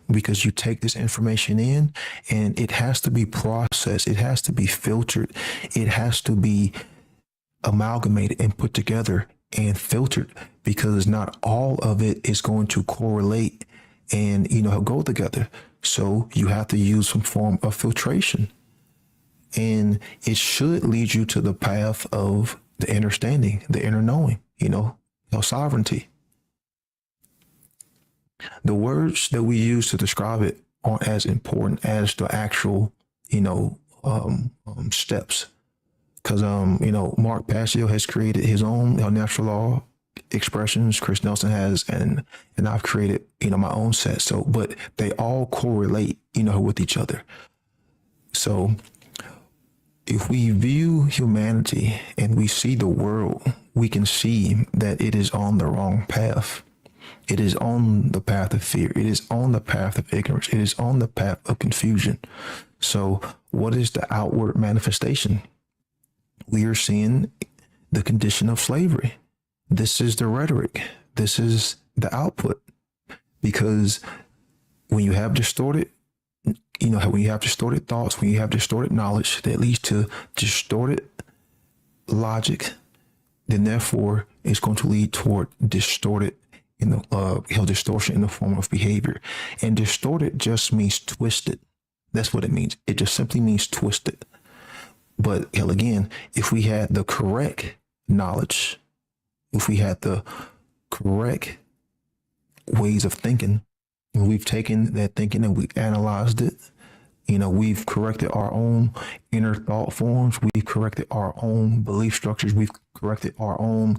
N: because you take this information in and it has to be processed. It has to be filtered. It has to be amalgamated and put together and filtered, because not all of it is going to correlate and, go together. So you have to use some form of filtration, and it should lead you to the path of the understanding, the inner knowing, sovereignty. The words that we use to describe it aren't as important as the actual, steps. Because, Mark Passio has created his own natural law expressions. Chris Nelson has, and I've created, my own set. So, but they all correlate, with each other. So if we view humanity and we see the world, we can see that it is on the wrong path. It is on the path of fear. It is on the path of ignorance. It is on the path of confusion. So what is the outward manifestation? We are seeing the condition of slavery. This is the rhetoric. This is the output. Because when you have distorted, when you have distorted thoughts, when you have distorted knowledge that leads to distorted logic, then therefore it's going to lead toward distorted, distortion in the form of behavior. And distorted just means twisted. That's what it means. It just simply means twisted. But again, if we had the correct knowledge, if we had the correct ways of thinking, and we've taken that thinking and we analyzed it, we've corrected our own inner thought forms, we've corrected our own belief structures, we've corrected our own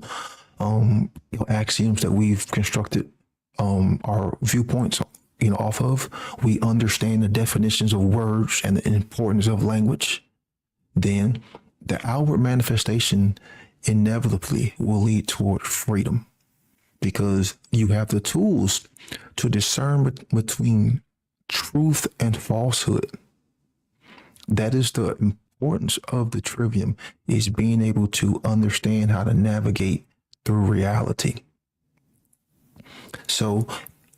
N: axioms that we've constructed our viewpoints off of. We understand the definitions of words and the importance of language. Then the outward manifestation inevitably will lead toward freedom, because you have the tools to discern between truth and falsehood. That is the importance of the trivium, is being able to understand how to navigate through reality. So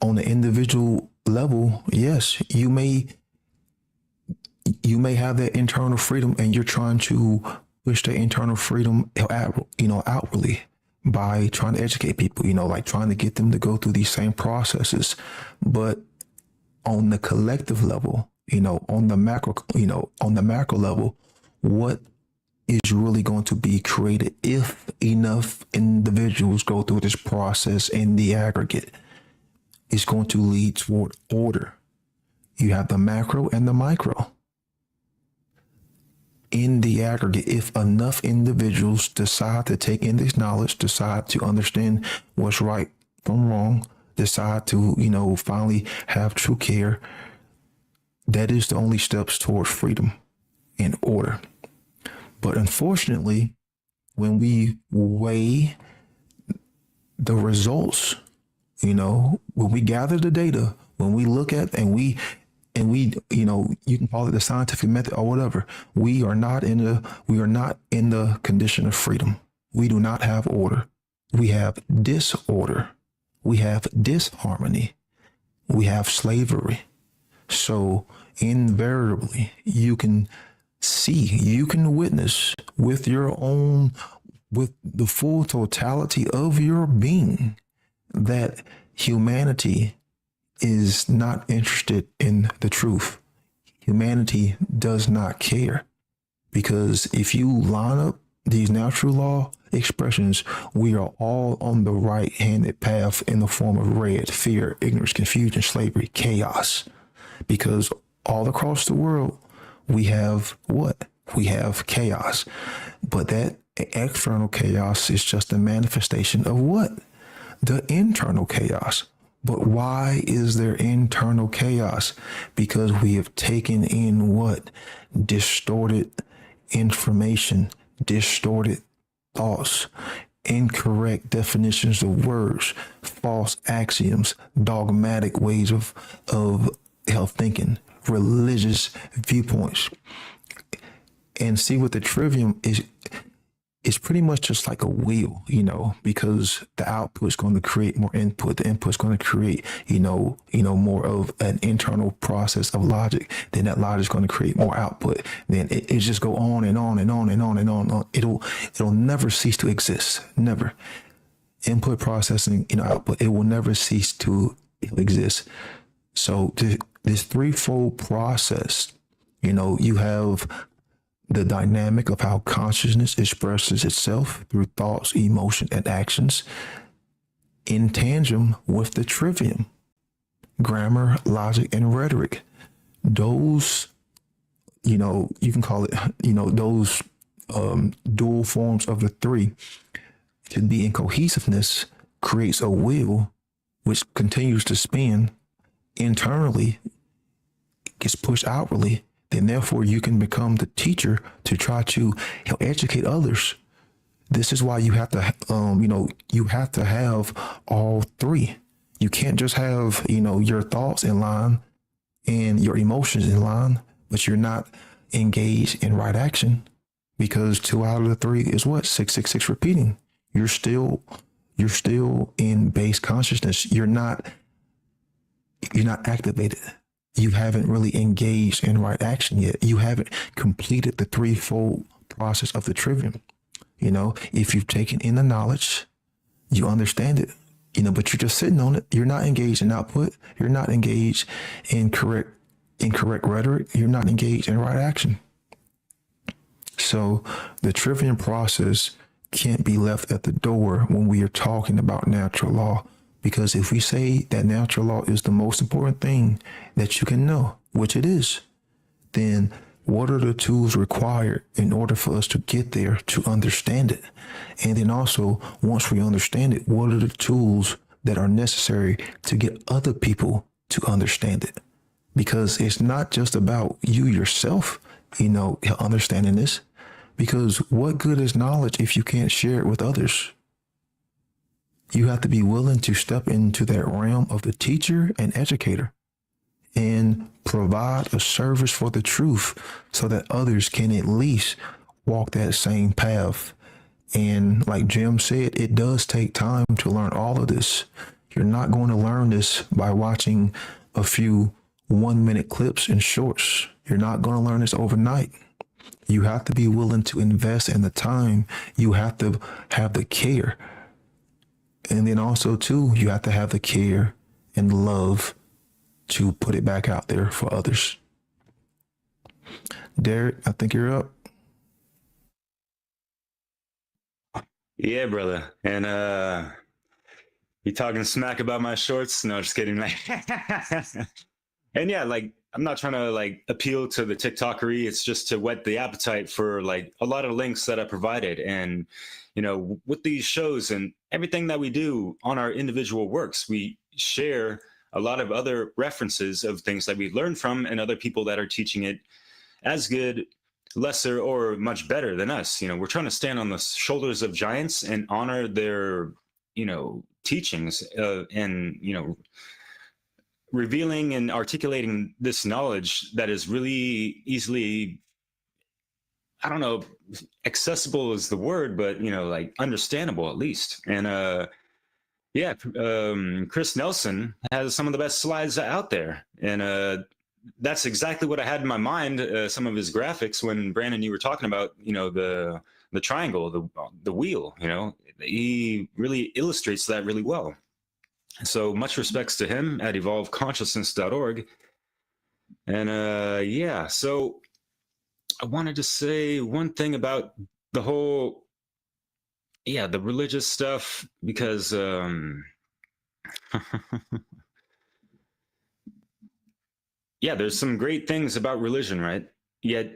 N: on the individual level, yes, you may have that internal freedom, and you're trying to push the internal freedom, outwardly by trying to educate people, like trying to get them to go through these same processes. But on the collective level, on the macro level, what is really going to be created if enough individuals go through this process in the aggregate is going to lead toward order. You have the macro and the micro. In the aggregate, if enough individuals decide to take in this knowledge, decide to understand what's right from wrong, decide to, finally have true care, that is the only steps towards freedom and order. But unfortunately, when we weigh the results, when we gather the data, when we look at and we, you can call it the scientific method or whatever, we are not in the condition of freedom. We do not have order. We have disorder. We have disharmony. We have slavery. So invariably, you can see, you can witness with your own, with the full totality of your being, that humanity is not interested in the truth. Humanity does not care. Because if you line up these natural law expressions, we are all on the right-handed path in the form of red: fear, ignorance, confusion, slavery, chaos. Because all across the world, we have what? We have chaos. But that external chaos is just a manifestation of what? The internal chaos. But why is there internal chaos? Because we have taken in what? Distorted information, distorted thoughts, incorrect definitions of words, false axioms, dogmatic ways of thinking, religious viewpoints. And see, what the trivium is pretty much just like a wheel, because the output is going to create more input. The input is going to create, more of an internal process of logic. Then that logic is going to create more output. Then it just go on and on and on and on and on. It'll never cease to exist. Never. Input, processing, output. It will never cease to exist. So this threefold process, you have the dynamic of how consciousness expresses itself through thoughts, emotion, and actions, in tandem with the trivium, grammar, logic, and rhetoric. Those, you can call it, those dual forms of the three, to be in cohesiveness, creates a wheel which continues to spin internally, gets pushed outwardly. And therefore you can become the teacher to try to help educate others. This is why you have to, you have to have all three. You can't just have, your thoughts in line and your emotions in line, but you're not engaged in right action, because 2 out of the 3 is what? 666 repeating. You're still in base consciousness. You're not activated. You haven't really engaged in right action yet. You haven't completed the threefold process of the trivium. If you've taken in the knowledge, you understand it, but you're just sitting on it. You're not engaged in output. You're not engaged in correct rhetoric. You're not engaged in right action. So the trivium process can't be left at the door when we are talking about natural law. Because if we say that natural law is the most important thing that you can know, which it is, then what are the tools required in order for us to get there, to understand it? And then also, once we understand it, what are the tools that are necessary to get other people to understand it? Because it's not just about you yourself, understanding this. Because what good is knowledge if you can't share it with others? You have to be willing to step into that realm of the teacher and educator and provide a service for the truth so that others can at least walk that same path. And like Jim said, it does take time to learn all of this. You're not going to learn this by watching a few 1-minute clips and shorts. You're not going to learn this overnight. You have to be willing to invest in the time. You have to have the care. And then also, too, you have to have the care and love to put it back out there for others. Derek, I think you're up.
D: Yeah, brother. And you talking smack about my shorts? No, just kidding. And yeah, I'm not trying to appeal to the TikTokery. It's just to whet the appetite for a lot of links that I provided. And with these shows and everything that we do on our individual works, we share a lot of other references of things that we learned from and other people that are teaching it as good, lesser, or much better than us. We're trying to stand on the shoulders of giants and honor their, teachings and, revealing and articulating this knowledge that is really easily, I don't know, accessible is the word, but understandable at least. And Chris Nelson has some of the best slides out there, and that's exactly what I had in my mind. Some of his graphics when Brandon, you were talking about, the triangle, the wheel. He really illustrates that really well. So much respects to him at evolveconsciousness.org. And yeah, so I wanted to say one thing about the whole, the religious stuff, because there's some great things about religion, right? Yet,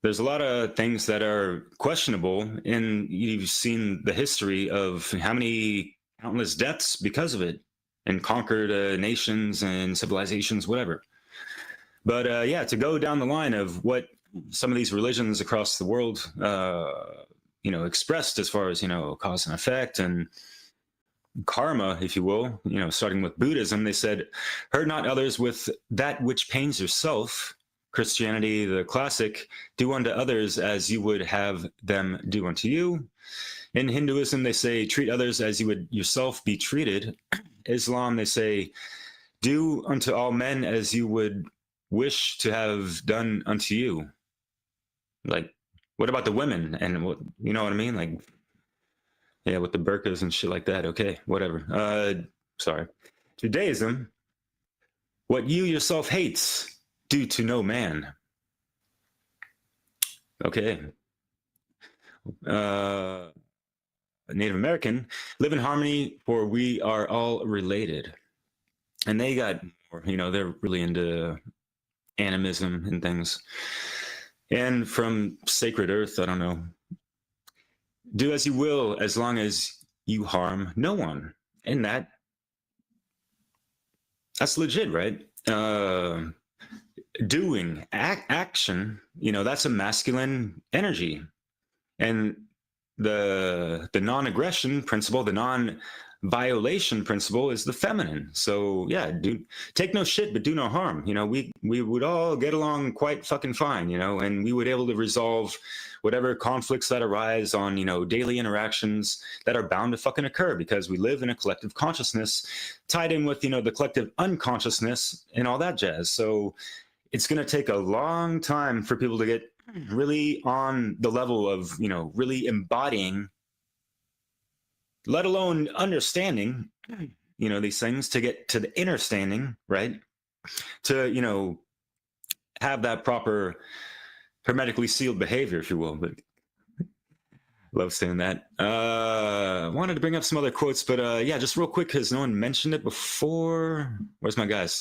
D: there's a lot of things that are questionable, and you've seen the history of how many countless deaths because of it, and conquered nations and civilizations, whatever. But to go down the line of what some of these religions across the world, expressed as far as, cause and effect and karma, if you will, starting with Buddhism, they said, hurt not others with that which pains yourself. Christianity, the classic, do unto others as you would have them do unto you. In Hinduism, they say, treat others as you would yourself be treated. Islam, they say, do unto all men as you would wish to have done unto you. Like, what about the women? And what, you know what I mean? Like, yeah, with the burqas and shit like that. Okay, whatever. Sorry. Judaism, what you yourself hates, do to no man. Okay. Native American, live in harmony, for we are all related. And they got more, they're really into animism and things. And from Sacred Earth, I don't know. Do as you will, as long as you harm no one. And that's legit, right? Doing, action, that's a masculine energy. And the non-aggression principle, the non-violation principle is the feminine. So yeah, take no shit, but do no harm. We would all get along quite fucking fine, and we would be able to resolve whatever conflicts that arise on, daily interactions that are bound to fucking occur, because we live in a collective consciousness tied in with, the collective unconsciousness and all that jazz. So it's going to take a long time for people to get really on the level of, really embodying, let alone understanding, these things, to get to the inner standing, right? To, have that proper hermetically sealed behavior, if you will. But love saying that. Wanted to bring up some other quotes, but just real quick, because no one mentioned it before. Where's my guys?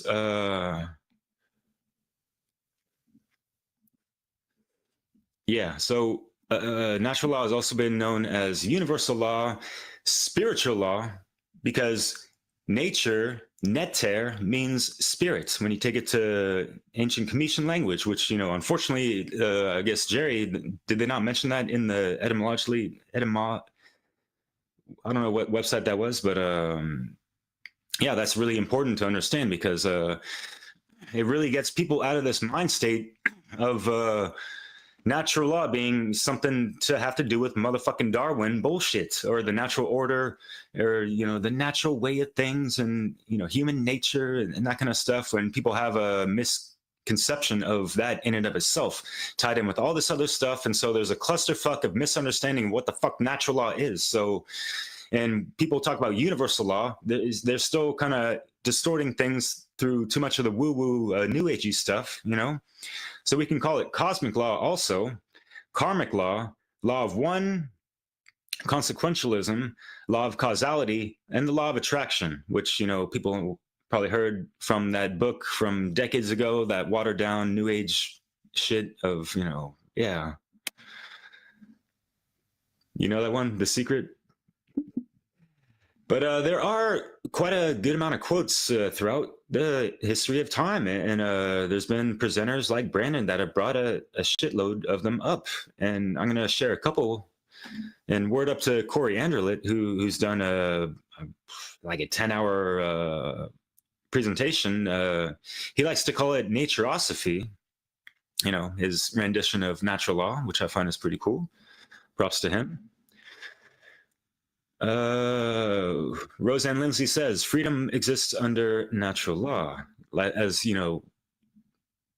D: So natural law has also been known as universal law, spiritual law, because nature, neter, means spirit when you take it to ancient Cometian language, which, unfortunately, I guess, Jerry, did they not mention that in the I don't know what website that was, but that's really important to understand, because it really gets people out of this mind state of natural law being something to have to do with motherfucking Darwin bullshit, or the natural order, or, the natural way of things, and, human nature and that kind of stuff. When people have a misconception of that in and of itself, tied in with all this other stuff. And so there's a clusterfuck of misunderstanding of what the fuck natural law is. So, and people talk about universal law, they're still kind of distorting things through too much of the woo-woo new agey stuff, So we can call it cosmic law also, karmic law, law of one, consequentialism, law of causality, and the law of attraction, which, people probably heard from that book from decades ago, that watered down new age shit of, that one, The Secret. But there are quite a good amount of quotes throughout the history of time. And there's been presenters like Brandon that have brought a shitload of them up. And I'm going to share a couple. And word up to Corey Anderlet, who's done a 10-hour presentation. He likes to call it Natureosophy, his rendition of natural law, which I find is pretty cool. Props to him. Roseanne Lindsay says freedom exists under natural law. As you know,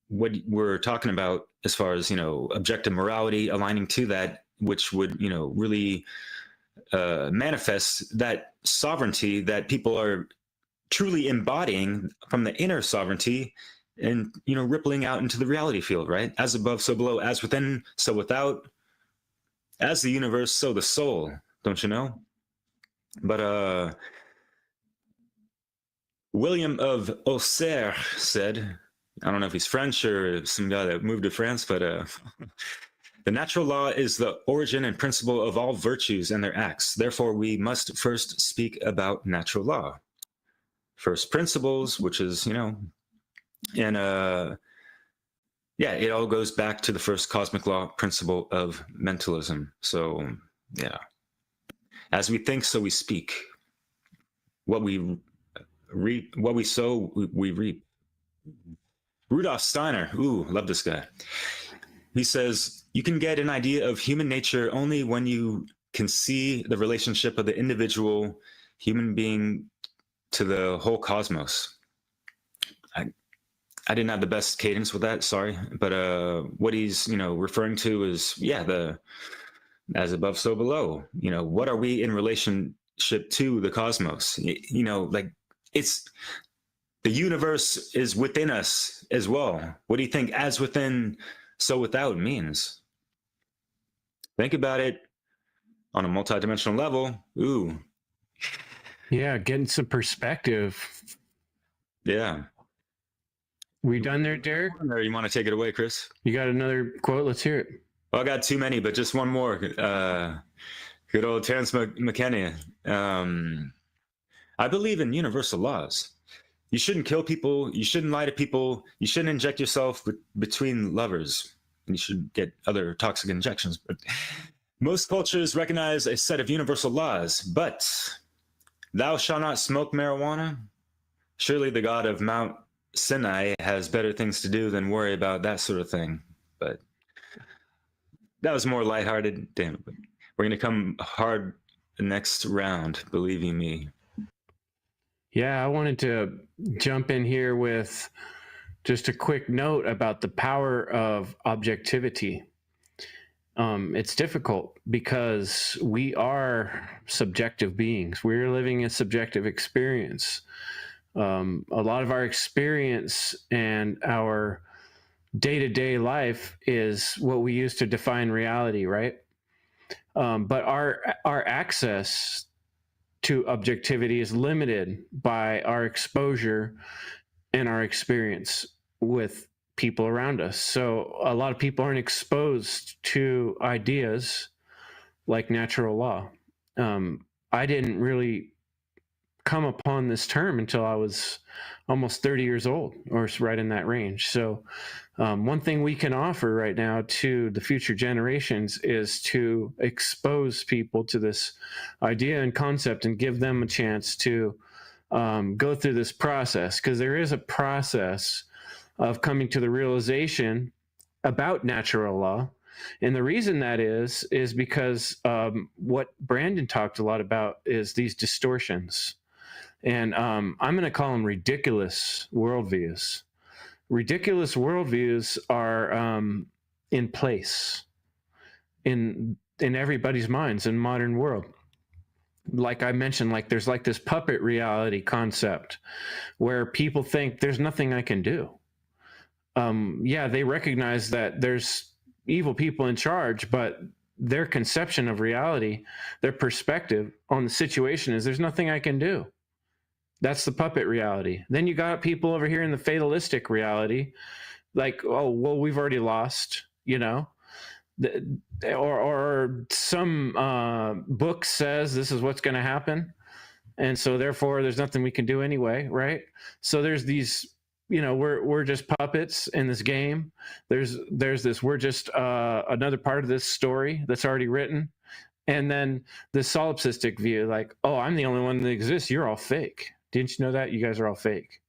D: what we're talking about as far as, you know, objective morality aligning to that, which would, you know, really manifest that sovereignty that people are truly embodying from the inner sovereignty and, you know, rippling out into the reality field, right? As above, so below, as within, so without, as the universe, so the soul, don't you know? But William of Auxerre said, I don't know if he's French or some guy that moved to France, but the natural law is the origin and principle of all virtues and their acts. Therefore, we must first speak about natural law. First principles, which is, you know, and yeah, it all goes back to the first cosmic law principle of mentalism. So, yeah. As we think, so we speak. What we reap, what we sow, we reap. Rudolf Steiner, ooh, love this guy. He says, you can get an idea of human nature only when you can see the relationship of the individual human being to the whole cosmos. I didn't have the best cadence with that, sorry. But what he's, you know, referring to is, yeah, the as above, so below. You know, what are we in relationship to the cosmos? You know, like it's, the universe is within us as well. What do you think as within, so without means? Think about it on a multidimensional level. Ooh.
E: Yeah, getting some perspective.
D: Yeah.
E: We done there, Derek?
D: Or you want to take it away, Chris?
E: You got another quote? Let's hear it.
D: Well, I got too many, but just one more. Good old Terence McKenna. I believe in universal laws. You shouldn't kill people. You shouldn't lie to people. You shouldn't inject yourself between lovers. You should get other toxic injections. But most cultures recognize a set of universal laws. But thou shalt not smoke marijuana. Surely the God of Mount Sinai has better things to do than worry about that sort of thing. But that was more lighthearted. Damn it. But we're going to come hard next round, believe you me.
E: Yeah, I wanted to jump in here with just a quick note about the power of objectivity. It's difficult because we are subjective beings. We're living a subjective experience. A lot of our experience and our day-to-day life is what we use to define reality, right? But our access to objectivity is limited by our exposure and our experience with people around us. So a lot of people aren't exposed to ideas like natural law. I didn't really come upon this term until I was almost 30 years old, or right in that range. So one thing we can offer right now to the future generations is to expose people to this idea and concept and give them a chance to go through this process, because there is a process of coming to the realization about natural law. And the reason that is because what Brandon talked a lot about is these distortions. And I'm going to call them ridiculous worldviews. Ridiculous worldviews are in place in everybody's minds in modern world. Like I mentioned, like there's like this puppet reality concept where people think there's nothing I can do. Yeah, they recognize that there's evil people in charge, but their conception of reality, their perspective on the situation is there's nothing I can do. That's the puppet reality. Then you got people over here in the fatalistic reality, like, oh, well, we've already lost, you know, or some book says this is what's going to happen. And so therefore there's nothing we can do anyway. Right. So there's these, you know, we're just puppets in this game. There's this, we're just another part of this story that's already written. And then the solipsistic view, like, oh, I'm the only one that exists. You're all fake. Didn't you know that? You guys are all fake.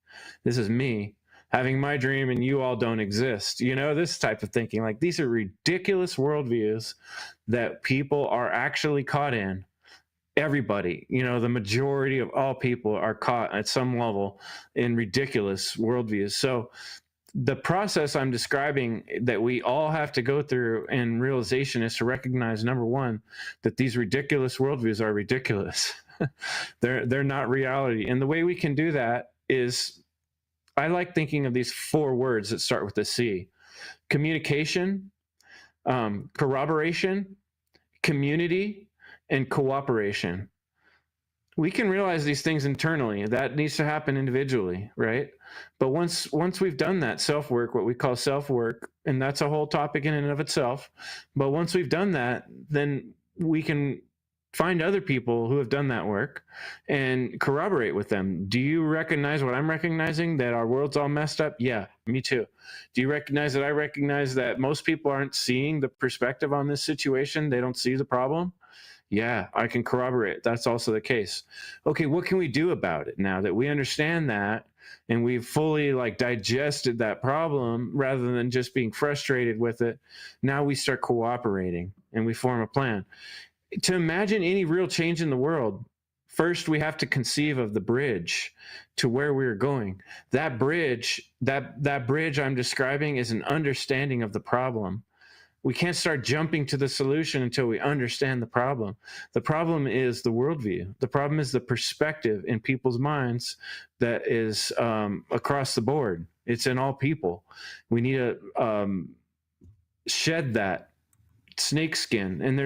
E: This is me having my dream and you all don't exist. You know, this type of thinking, like these are ridiculous worldviews that people are actually caught in everybody, the majority of all people are caught at some level in ridiculous worldviews. So the process I'm describing that we all have to go through in realization is to recognize, number one, that these ridiculous worldviews are ridiculous. They're not reality. And the way we can do that is, I like thinking of these 4 words that start with a C: communication, corroboration, community, and cooperation. We can realize these things internally. That needs to happen individually, right? But once we've done that self-work, what we call self-work, and that's a whole topic in and of itself, but once we've done that, then we can find other people who have done that work and corroborate with them. Do you recognize what I'm recognizing, that our world's all messed up? Yeah, me too. Do you recognize that I recognize that most people aren't seeing the perspective on this situation? They don't see the problem? Yeah, I can corroborate. That's also the case. Okay, what can we do about it now that we understand that and we've fully digested that problem rather than just being frustrated with it? Now we start cooperating and we form a plan. To imagine any real change in the world, first we have to conceive of the bridge to where we're going. That bridge I'm describing is an understanding of the problem. We can't start jumping to the solution until we understand the problem. The problem is the worldview. The problem is the perspective in people's minds that is across the board. It's in all people. We need to shed that snake skin. And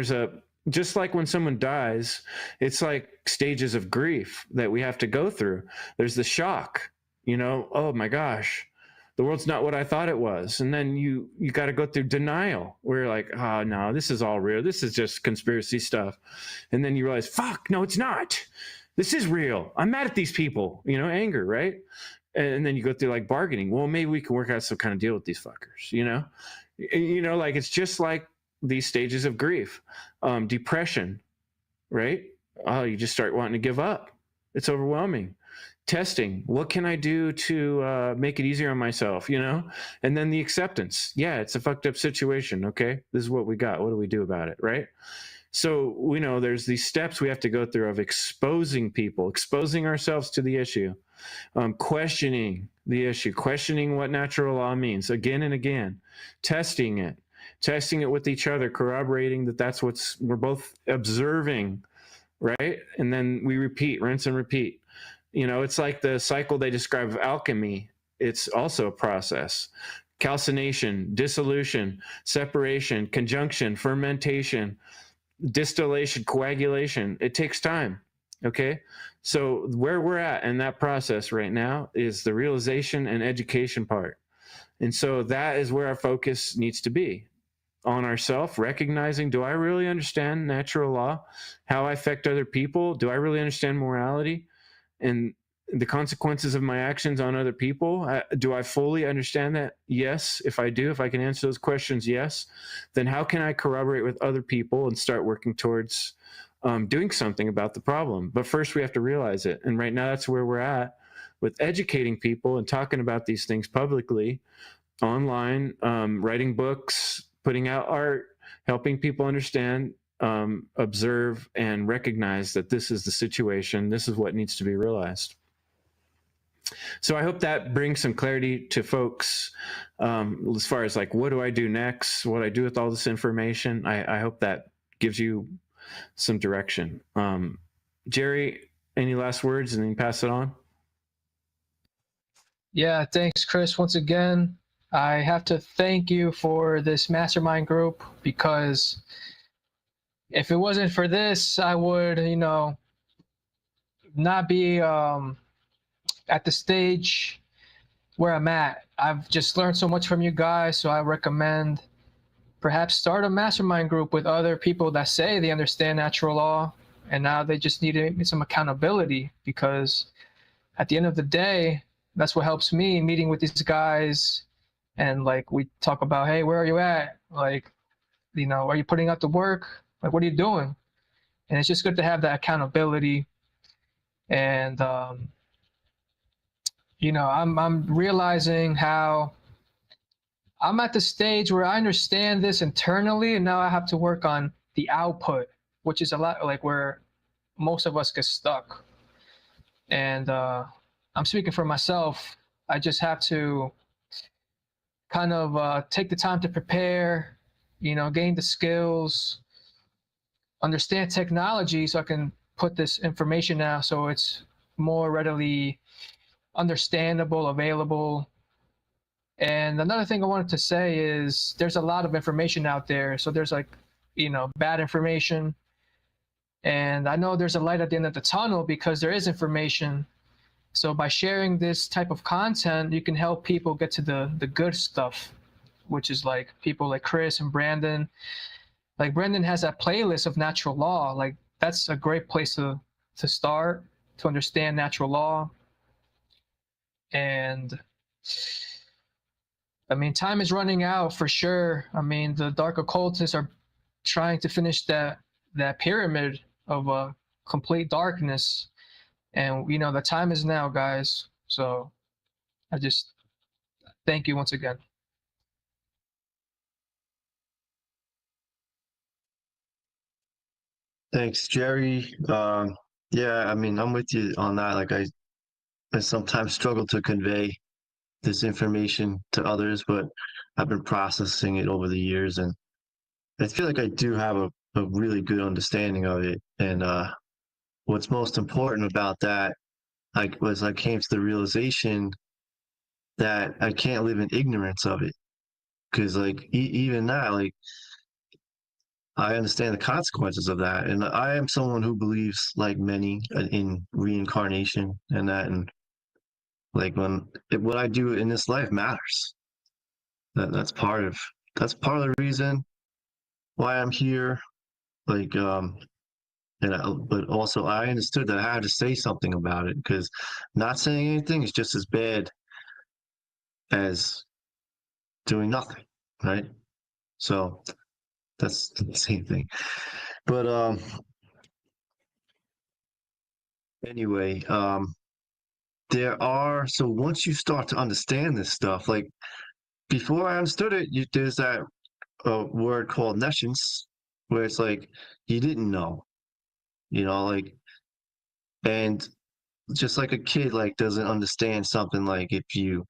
E: just like when someone dies, it's like stages of grief that we have to go through. There's the shock, oh my gosh, the world's not what I thought it was. And then you got to go through denial where you're like, oh no, this is all real. This is just conspiracy stuff. And then you realize, fuck, no, it's not. This is real. I'm mad at these people, anger, right? And then you go through bargaining. Well, maybe we can work out some kind of deal with these fuckers, it's just like these stages of grief. Depression, right? Oh, you just start wanting to give up. It's overwhelming. Testing, what can I do to make it easier on myself, And then the acceptance. Yeah, it's a fucked up situation, okay? This is what we got. What do we do about it, right? So we know there's these steps we have to go through of exposing people, exposing ourselves to the issue, questioning the issue, questioning what natural law means again and again, testing it with each other, corroborating that that's we're both observing, right? And then we repeat, rinse and repeat. It's like the cycle they describe of alchemy. It's also a process. Calcination, dissolution, separation, conjunction, fermentation, distillation, coagulation. It takes time, okay? So where we're at in that process right now is the realization and education part. And so that is where our focus needs to be. On ourselves, recognizing, do I really understand natural law? How I affect other people? Do I really understand morality? And the consequences of my actions on other people, do I fully understand that? Yes. If I do, if I can answer those questions, yes. Then how can I corroborate with other people and start working towards doing something about the problem? But first we have to realize it. And right now that's where we're at with educating people and talking about these things publicly, online, writing books, putting out art, helping people understand, observe, and recognize that this is the situation. This is what needs to be realized. So I hope that brings some clarity to folks as far as what do I do next? What do I do with all this information? I hope that gives you some direction. Jerry, any last words and then pass it on?
L: Yeah, thanks, Chris. Once again, I have to thank you for this mastermind group, because if it wasn't for this, I would, not be at the stage where I'm at. I've just learned so much from you guys, so I recommend perhaps start a mastermind group with other people that say they understand natural law, and now they just need some accountability, because at the end of the day, that's what helps me, meeting with these guys. And we talk about, hey, where are you at? Are you putting out the work? What are you doing? And it's just good to have that accountability. And, I'm realizing how I'm at the stage where I understand this internally, and now I have to work on the output, which is a lot where most of us get stuck. And I'm speaking for myself. I just have to kind of take the time to prepare, gain the skills, understand technology so I can put this information out so it's more readily understandable, available. And another thing I wanted to say is there's a lot of information out there. So there's bad information. And I know there's a light at the end of the tunnel because there is information. So by sharing this type of content, you can help people get to the good stuff, which is like people like Chris and Brandon. Like Brandon has that playlist of natural law. Like that's a great place to start, to understand natural law. And I mean, time is running out for sure. I mean, the dark occultists are trying to finish that pyramid of complete darkness. And, the time is now, guys. So I just thank you once again.
M: Thanks, Jerry. Yeah, I mean, I'm with you on that. Like I sometimes struggle to convey this information to others, but I've been processing it over the years, and I feel like I do have a really good understanding of it. And what's most important about that, I came to the realization that I can't live in ignorance of it, because even that, I understand the consequences of that, and I am someone who believes, like many, in reincarnation and that, and what I do in this life matters. That's part of the reason why I'm here. But also I understood that I had to say something about it, because not saying anything is just as bad as doing nothing, right? So that's the same thing. But anyway, so once you start to understand this stuff, like before I understood it, there's that word called nescience, where it's like you didn't know, and just like a kid doesn't understand something, like if you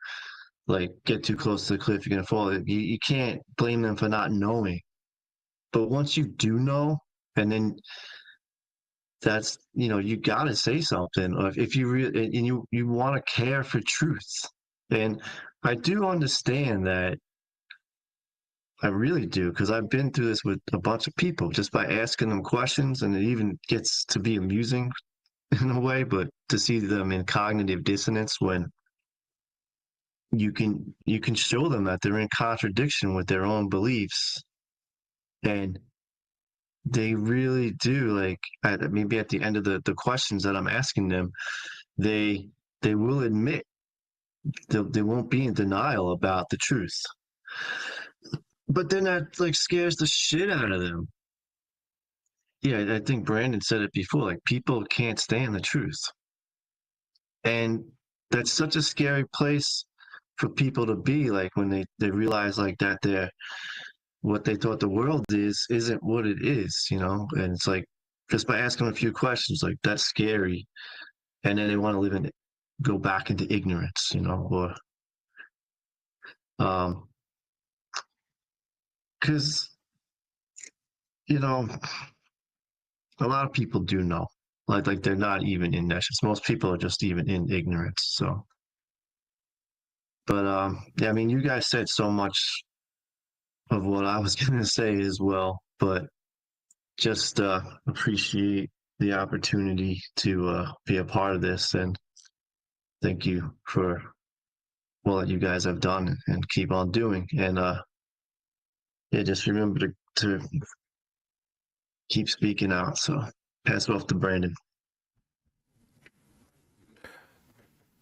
M: get too close to the cliff, you're gonna fall. You can't blame them for not knowing. But once you do know, and then that's, you gotta say something. Or if you really, and you want to care for truth. And I do understand that. I really do, because I've been through this with a bunch of people just by asking them questions, and it even gets to be amusing in a way, but to see them in cognitive dissonance when you can show them that they're in contradiction with their own beliefs, and they really do, maybe at the end of the questions that I'm asking them, they will admit, they won't be in denial about the truth. But then that scares the shit out of them. Yeah, I think Brandon said it before, people can't stand the truth. And that's such a scary place for people to be, when they realize that what they thought the world isn't what it is, and it's just by asking a few questions, that's scary. And then they want to go back into ignorance, or because a lot of people do know, they're not even in nescience. Most people are just even in ignorance. So, but yeah, I mean, you guys said so much of what I was going to say as well, but just appreciate the opportunity to be a part of this, and thank you for all that you guys have done and keep on doing. And yeah, just remember to keep speaking out. So pass it off to Brandon.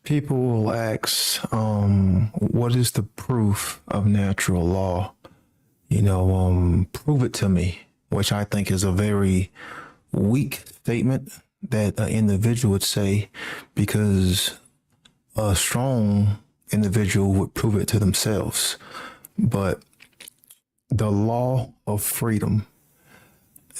N: People will ask, what is the proof of natural law? Prove it to me, which I think is a very weak statement that an individual would say, because a strong individual would prove it to themselves. But the law of freedom,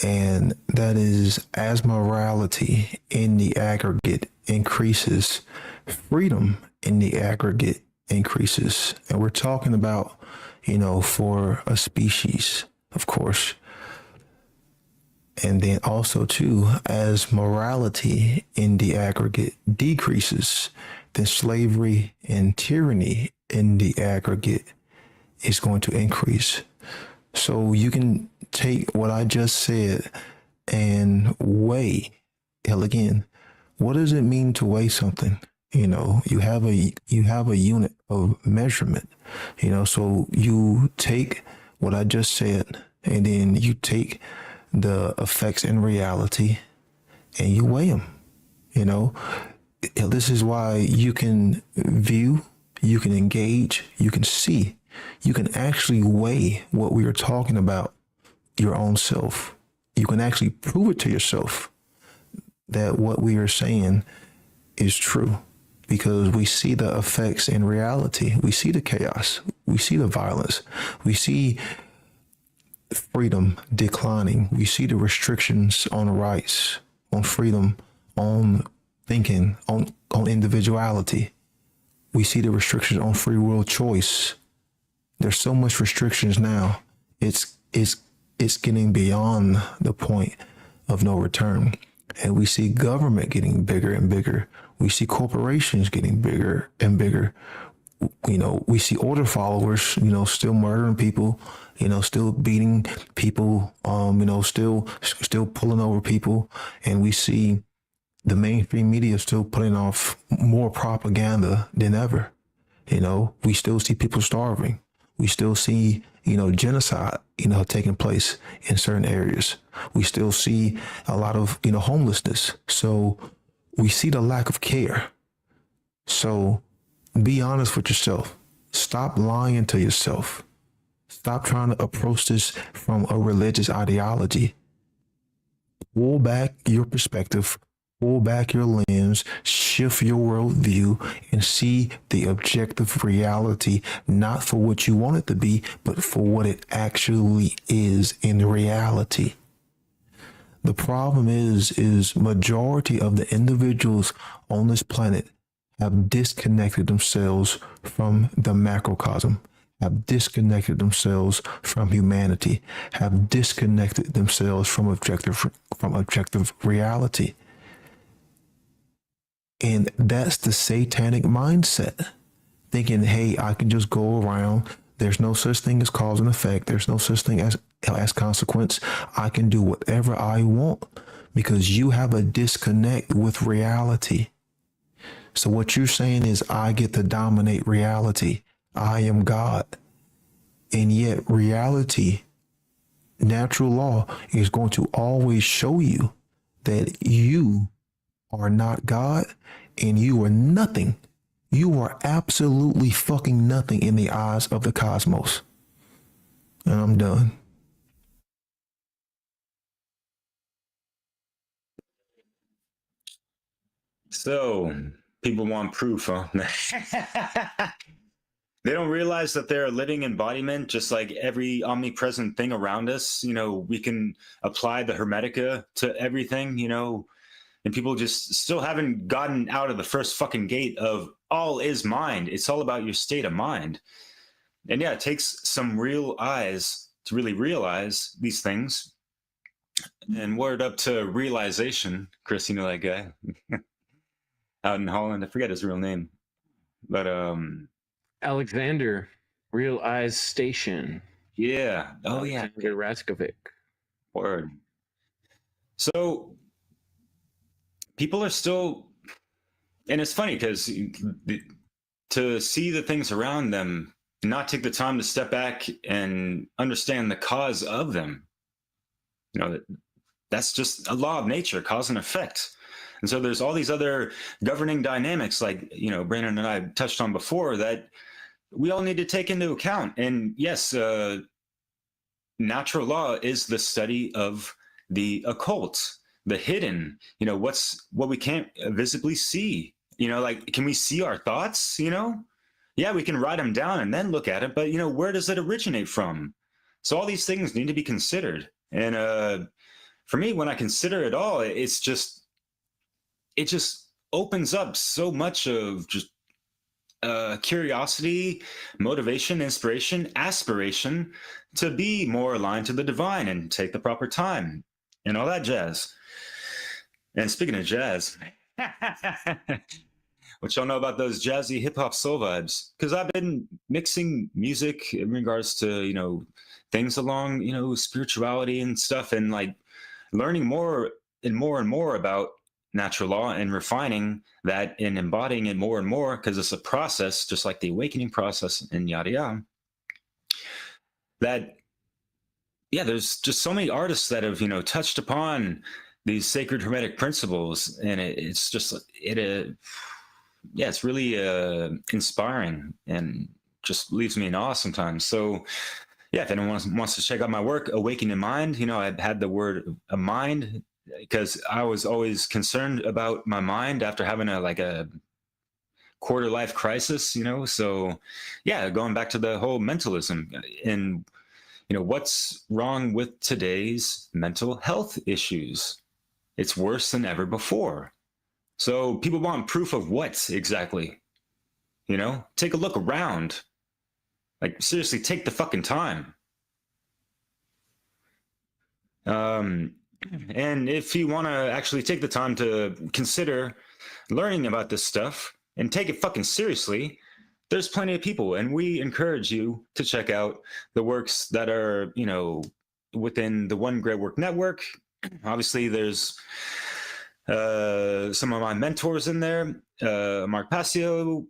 N: and that is as morality in the aggregate increases, freedom in the aggregate increases. And we're talking about, for a species, of course. And then also too, as morality in the aggregate decreases, then slavery and tyranny in the aggregate is going to increase. So you can take what I just said and weigh. Hell, again, what does it mean to weigh something? You have a unit of measurement. So you take what I just said, and then you take the effects in reality and you weigh them. This is why you can view, you can engage, you can see, you can actually weigh what we are talking about, your own self. You can actually prove it to yourself that what we are saying is true, because we see the effects in reality. We see the chaos, we see the violence, we see freedom declining. We see the restrictions on rights, on freedom, on thinking, on individuality. We see the restrictions on free will choice. There's so much restrictions now. It's getting beyond the point of no return. And we see government getting bigger and bigger. We see corporations getting bigger and bigger. We see order followers, still murdering people, still beating people, still pulling over people. And we see the mainstream media still putting off more propaganda than ever. We still see people starving. We still see, genocide, taking place in certain areas. We still see a lot of, homelessness. So we see the lack of care. So be honest with yourself. Stop lying to yourself. Stop trying to approach this from a religious ideology. Pull back your perspective, pull back your lens, shift your worldview, and see the objective reality, not for what you want it to be, but for what it actually is in reality. The problem is majority of the individuals on this planet have disconnected themselves from the macrocosm, have disconnected themselves from humanity, have disconnected themselves from objective reality. And that's the satanic mindset, thinking, hey, I can just go around. There's no such thing as cause and effect. There's no such thing as consequence. I can do whatever I want because you have a disconnect with reality. So what you're saying is I get to dominate reality. I am God. And yet reality, natural law, is going to always show you that you are not God and you are nothing. You are absolutely fucking nothing in the eyes of the cosmos. And I'm done.
D: So, people want proof, huh? They don't realize that they're a living embodiment, just like every omnipresent thing around us. We can apply the Hermetica to everything, and people just still haven't gotten out of the first fucking gate of all is mind. It's all about your state of mind. And yeah, it takes some real eyes to really realize these things. And word up to realization, Chris, that guy out in Holland. I forget his real name, but
E: Alexander, Real Eyes Station.
D: Yeah. Oh yeah.
E: Alexander Raskovic.
D: Word. So people are still, and it's funny because to see the things around them, not take the time to step back and understand the cause of them. That's just a law of nature, cause and effect. And so there's all these other governing dynamics, like, Brandon and I touched on before, that we all need to take into account. And yes, natural law is the study of the occult, the hidden, what we can't visibly see. Can we see our thoughts? Yeah, we can write them down and then look at it, but where does it originate from? So all these things need to be considered. And for me, when I consider it all, it just opens up so much of just curiosity, motivation, inspiration, aspiration to be more aligned to the divine and take the proper time and all that jazz. And speaking of jazz, what y'all know about those jazzy hip hop soul vibes? Because I've been mixing music in regards to, you know, things along, you know, spirituality and stuff, and like learning more and more and more about natural law and refining that and embodying it more and more, because it's a process, just like the awakening process and yada yada. That, yeah, there's just so many artists that have, you know, touched upon these sacred hermetic principles, and it's just yeah, it's really inspiring and just leaves me in awe sometimes. So yeah, if anyone wants to check out my work, Awakening Mind, you know, I've had the word a mind because I was always concerned about my mind after having a quarter life crisis, you know. So yeah, going back to the whole mentalism and, you know, what's wrong with today's mental health issues? It's worse than ever before. So people want proof of what exactly? You know, take a look around. Like, seriously, take the fucking time. And if you want to actually take the time to consider learning about this stuff and take it fucking seriously, there's plenty of people, and we encourage you to check out the works that are, you know, within the One Great Work Network. Obviously, there's some of my mentors in there. Mark Passio,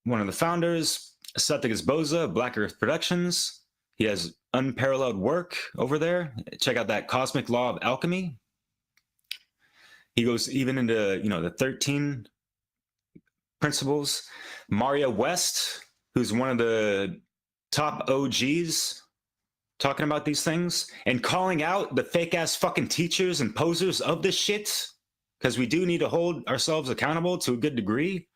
D: one of the founders, Sathyagas Boza of Black Earth Productions. He has unparalleled work over there. Check out that Cosmic Law of Alchemy. He goes even into, you know, the 13 principles. Maria West, who's one of the top OGs talking about these things and calling out the fake ass fucking teachers and posers of this shit. Because we do need to hold ourselves accountable to a good degree.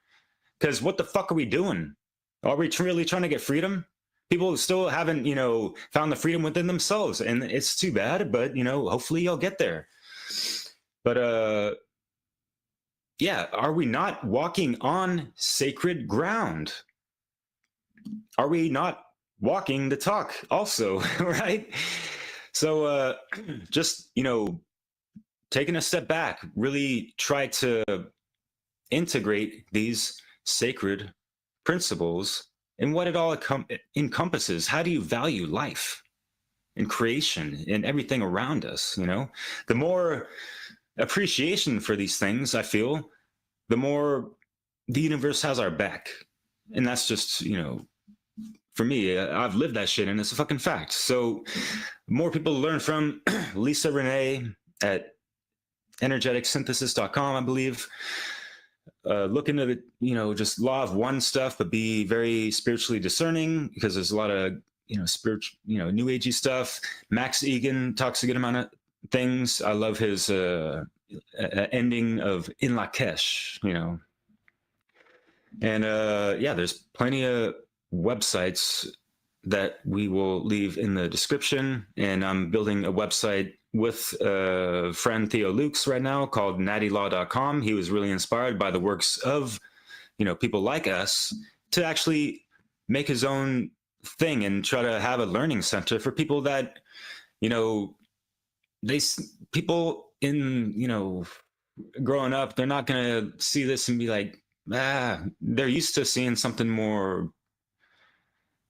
D: Because what the fuck are we doing? Are we really trying to get freedom? People still haven't, you know, found the freedom within themselves. And it's too bad, but, you know, hopefully you'll get there. But, yeah, are we not walking on sacred ground? Are we not walking the talk also, right? So just, you know, taking a step back, really try to integrate these sacred principles and what it all encompasses. How do you value life and creation and everything around us? You know, the more appreciation for these things, I feel, the more the universe has our back. And that's just, you know, for me, I've lived that shit and it's a fucking fact. So more people learn from Lisa Renee at energeticsynthesis.com, I believe. Look into the, you know, just law of one stuff, but be very spiritually discerning, because there's a lot of, you know, spiritual, you know, new agey stuff. Max Egan talks a good amount of things. I love his ending of In Lakesh, you know. And yeah, there's plenty of websites that we will leave in the description. And I'm building a website with friend Theo Lukes right now called nattylaw.com. He was really inspired by the works of, you know, people like us to actually make his own thing and try to have a learning center for people that, you know, people in, you know, growing up, they're not going to see this and be like, they're used to seeing something more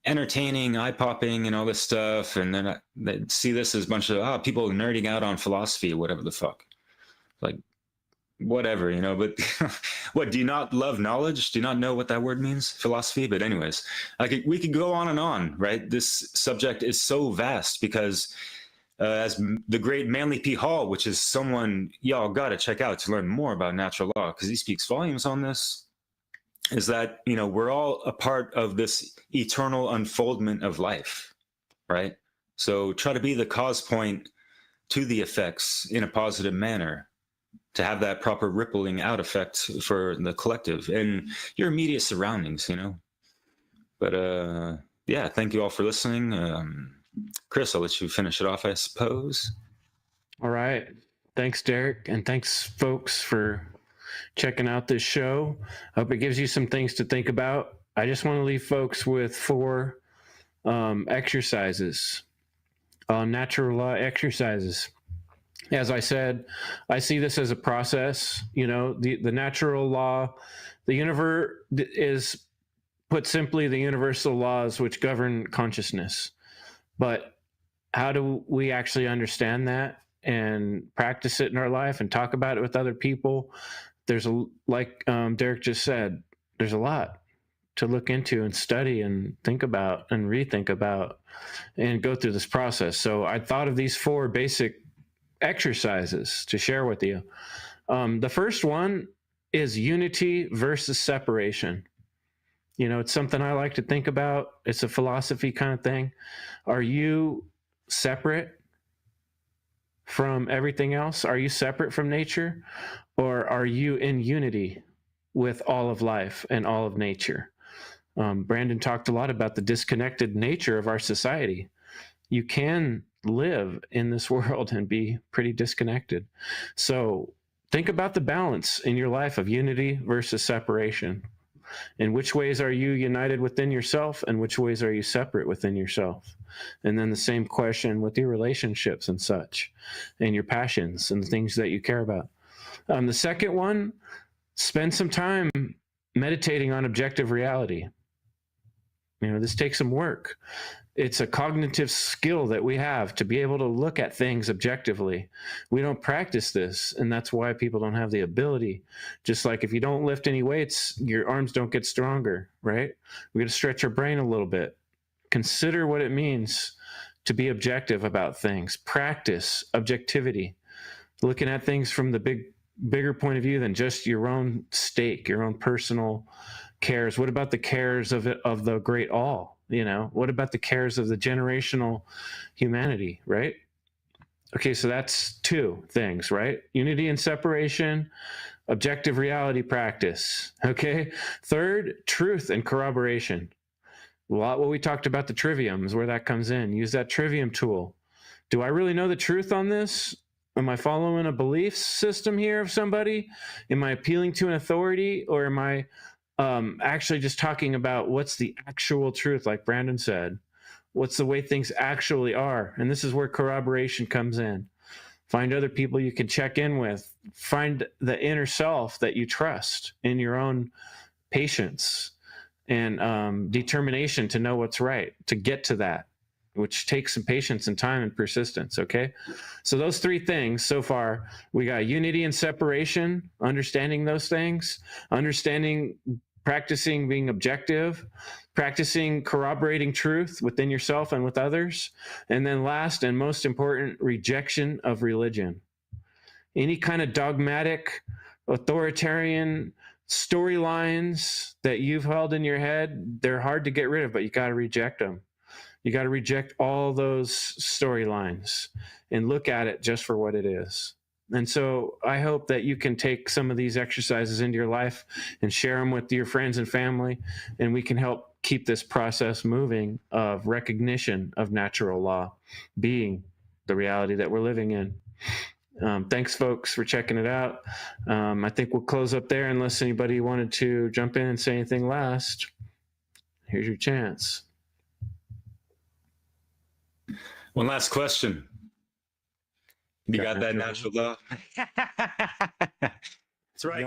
D: entertaining, eye-popping and all this stuff, and then they see this as a bunch of people nerding out on philosophy or whatever the fuck. Like, whatever, you know. But what, do you not love knowledge? Do you not know what that word means, philosophy? But anyways, we could go on, right? This subject is so vast because as the great Manly P. Hall, which is someone y'all gotta check out to learn more about natural law, because he speaks volumes on this, is that, you know, we're all a part of this eternal unfoldment of life, right? So try to be the cause point to the effects in a positive manner, to have that proper rippling out effect for the collective and your immediate surroundings, you know. But yeah, thank you all for listening. Chris, I'll let you finish it off, I suppose.
E: All right. Thanks, Derek. And thanks, folks, for checking out this show. I hope it gives you some things to think about. I just want to leave folks with 4 exercises, natural law exercises. As I said, I see this as a process. You know, the natural law, the universe is, put simply, the universal laws which govern consciousness. But how do we actually understand that and practice it in our life and talk about it with other people? There's like Derek just said, there's a lot to look into and study and think about and rethink about and go through this process. So I thought of these 4 basic exercises to share with you. The first one is unity versus separation. You know, it's something I like to think about. It's a philosophy kind of thing. Are you separate from everything else? Are you separate from nature? Or are you in unity with all of life and all of nature? Brandon talked a lot about the disconnected nature of our society. You can live in this world and be pretty disconnected. So think about the balance in your life of unity versus separation. In which ways are you united within yourself, and which ways are you separate within yourself? And then the same question with your relationships and such, and your passions and the things that you care about. The second one, spend some time meditating on objective reality. You know, this takes some work. It's a cognitive skill that we have to be able to look at things objectively. We don't practice this, and that's why people don't have the ability. Just like if you don't lift any weights, your arms don't get stronger, right? We got to stretch our brain a little bit. Consider what it means to be objective about things. Practice objectivity, looking at things from the bigger point of view than just your own stake, your own personal cares. What about the cares of the great all? You know, what about the cares of the generational humanity, right? Okay, so that's 2 things, right? Unity and separation, objective reality practice. Okay, third, truth and corroboration. A lot what we talked about, the trivium, is where that comes in. Use that trivium tool. Do I really know the truth on this? Am I following a belief system here of somebody? Am I appealing to an authority, or am I actually just talking about what's the actual truth, like Brandon said? What's the way things actually are? And this is where corroboration comes in. Find other people you can check in with. Find the inner self that you trust in your own patience and determination to know what's right, to get to that, which takes some patience and time and persistence, okay? So those 3 things so far, we got unity and separation, understanding those things, practicing being objective, practicing corroborating truth within yourself and with others, and then last and most important, rejection of religion. Any kind of dogmatic, authoritarian storylines that you've held in your head, they're hard to get rid of, but you got to reject them. You got to reject all those storylines and look at it just for what it is. And so I hope that you can take some of these exercises into your life and share them with your friends and family, and we can help keep this process moving of recognition of natural law being the reality that we're living in. Thanks, folks, for checking it out. I think we'll close up there unless anybody wanted to jump in and say anything last. Here's your chance.
D: One last question. You got that natural law? That's right.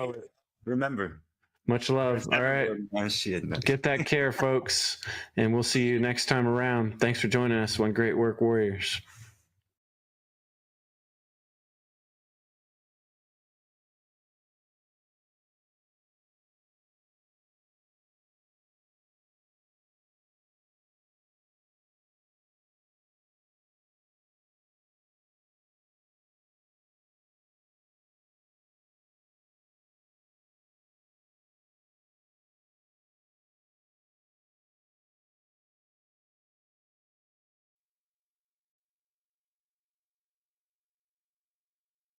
D: Remember.
E: Much love. All right.
D: Shit.
E: Get that care, folks. And we'll see you next time around. Thanks for joining us on Great Work Warriors.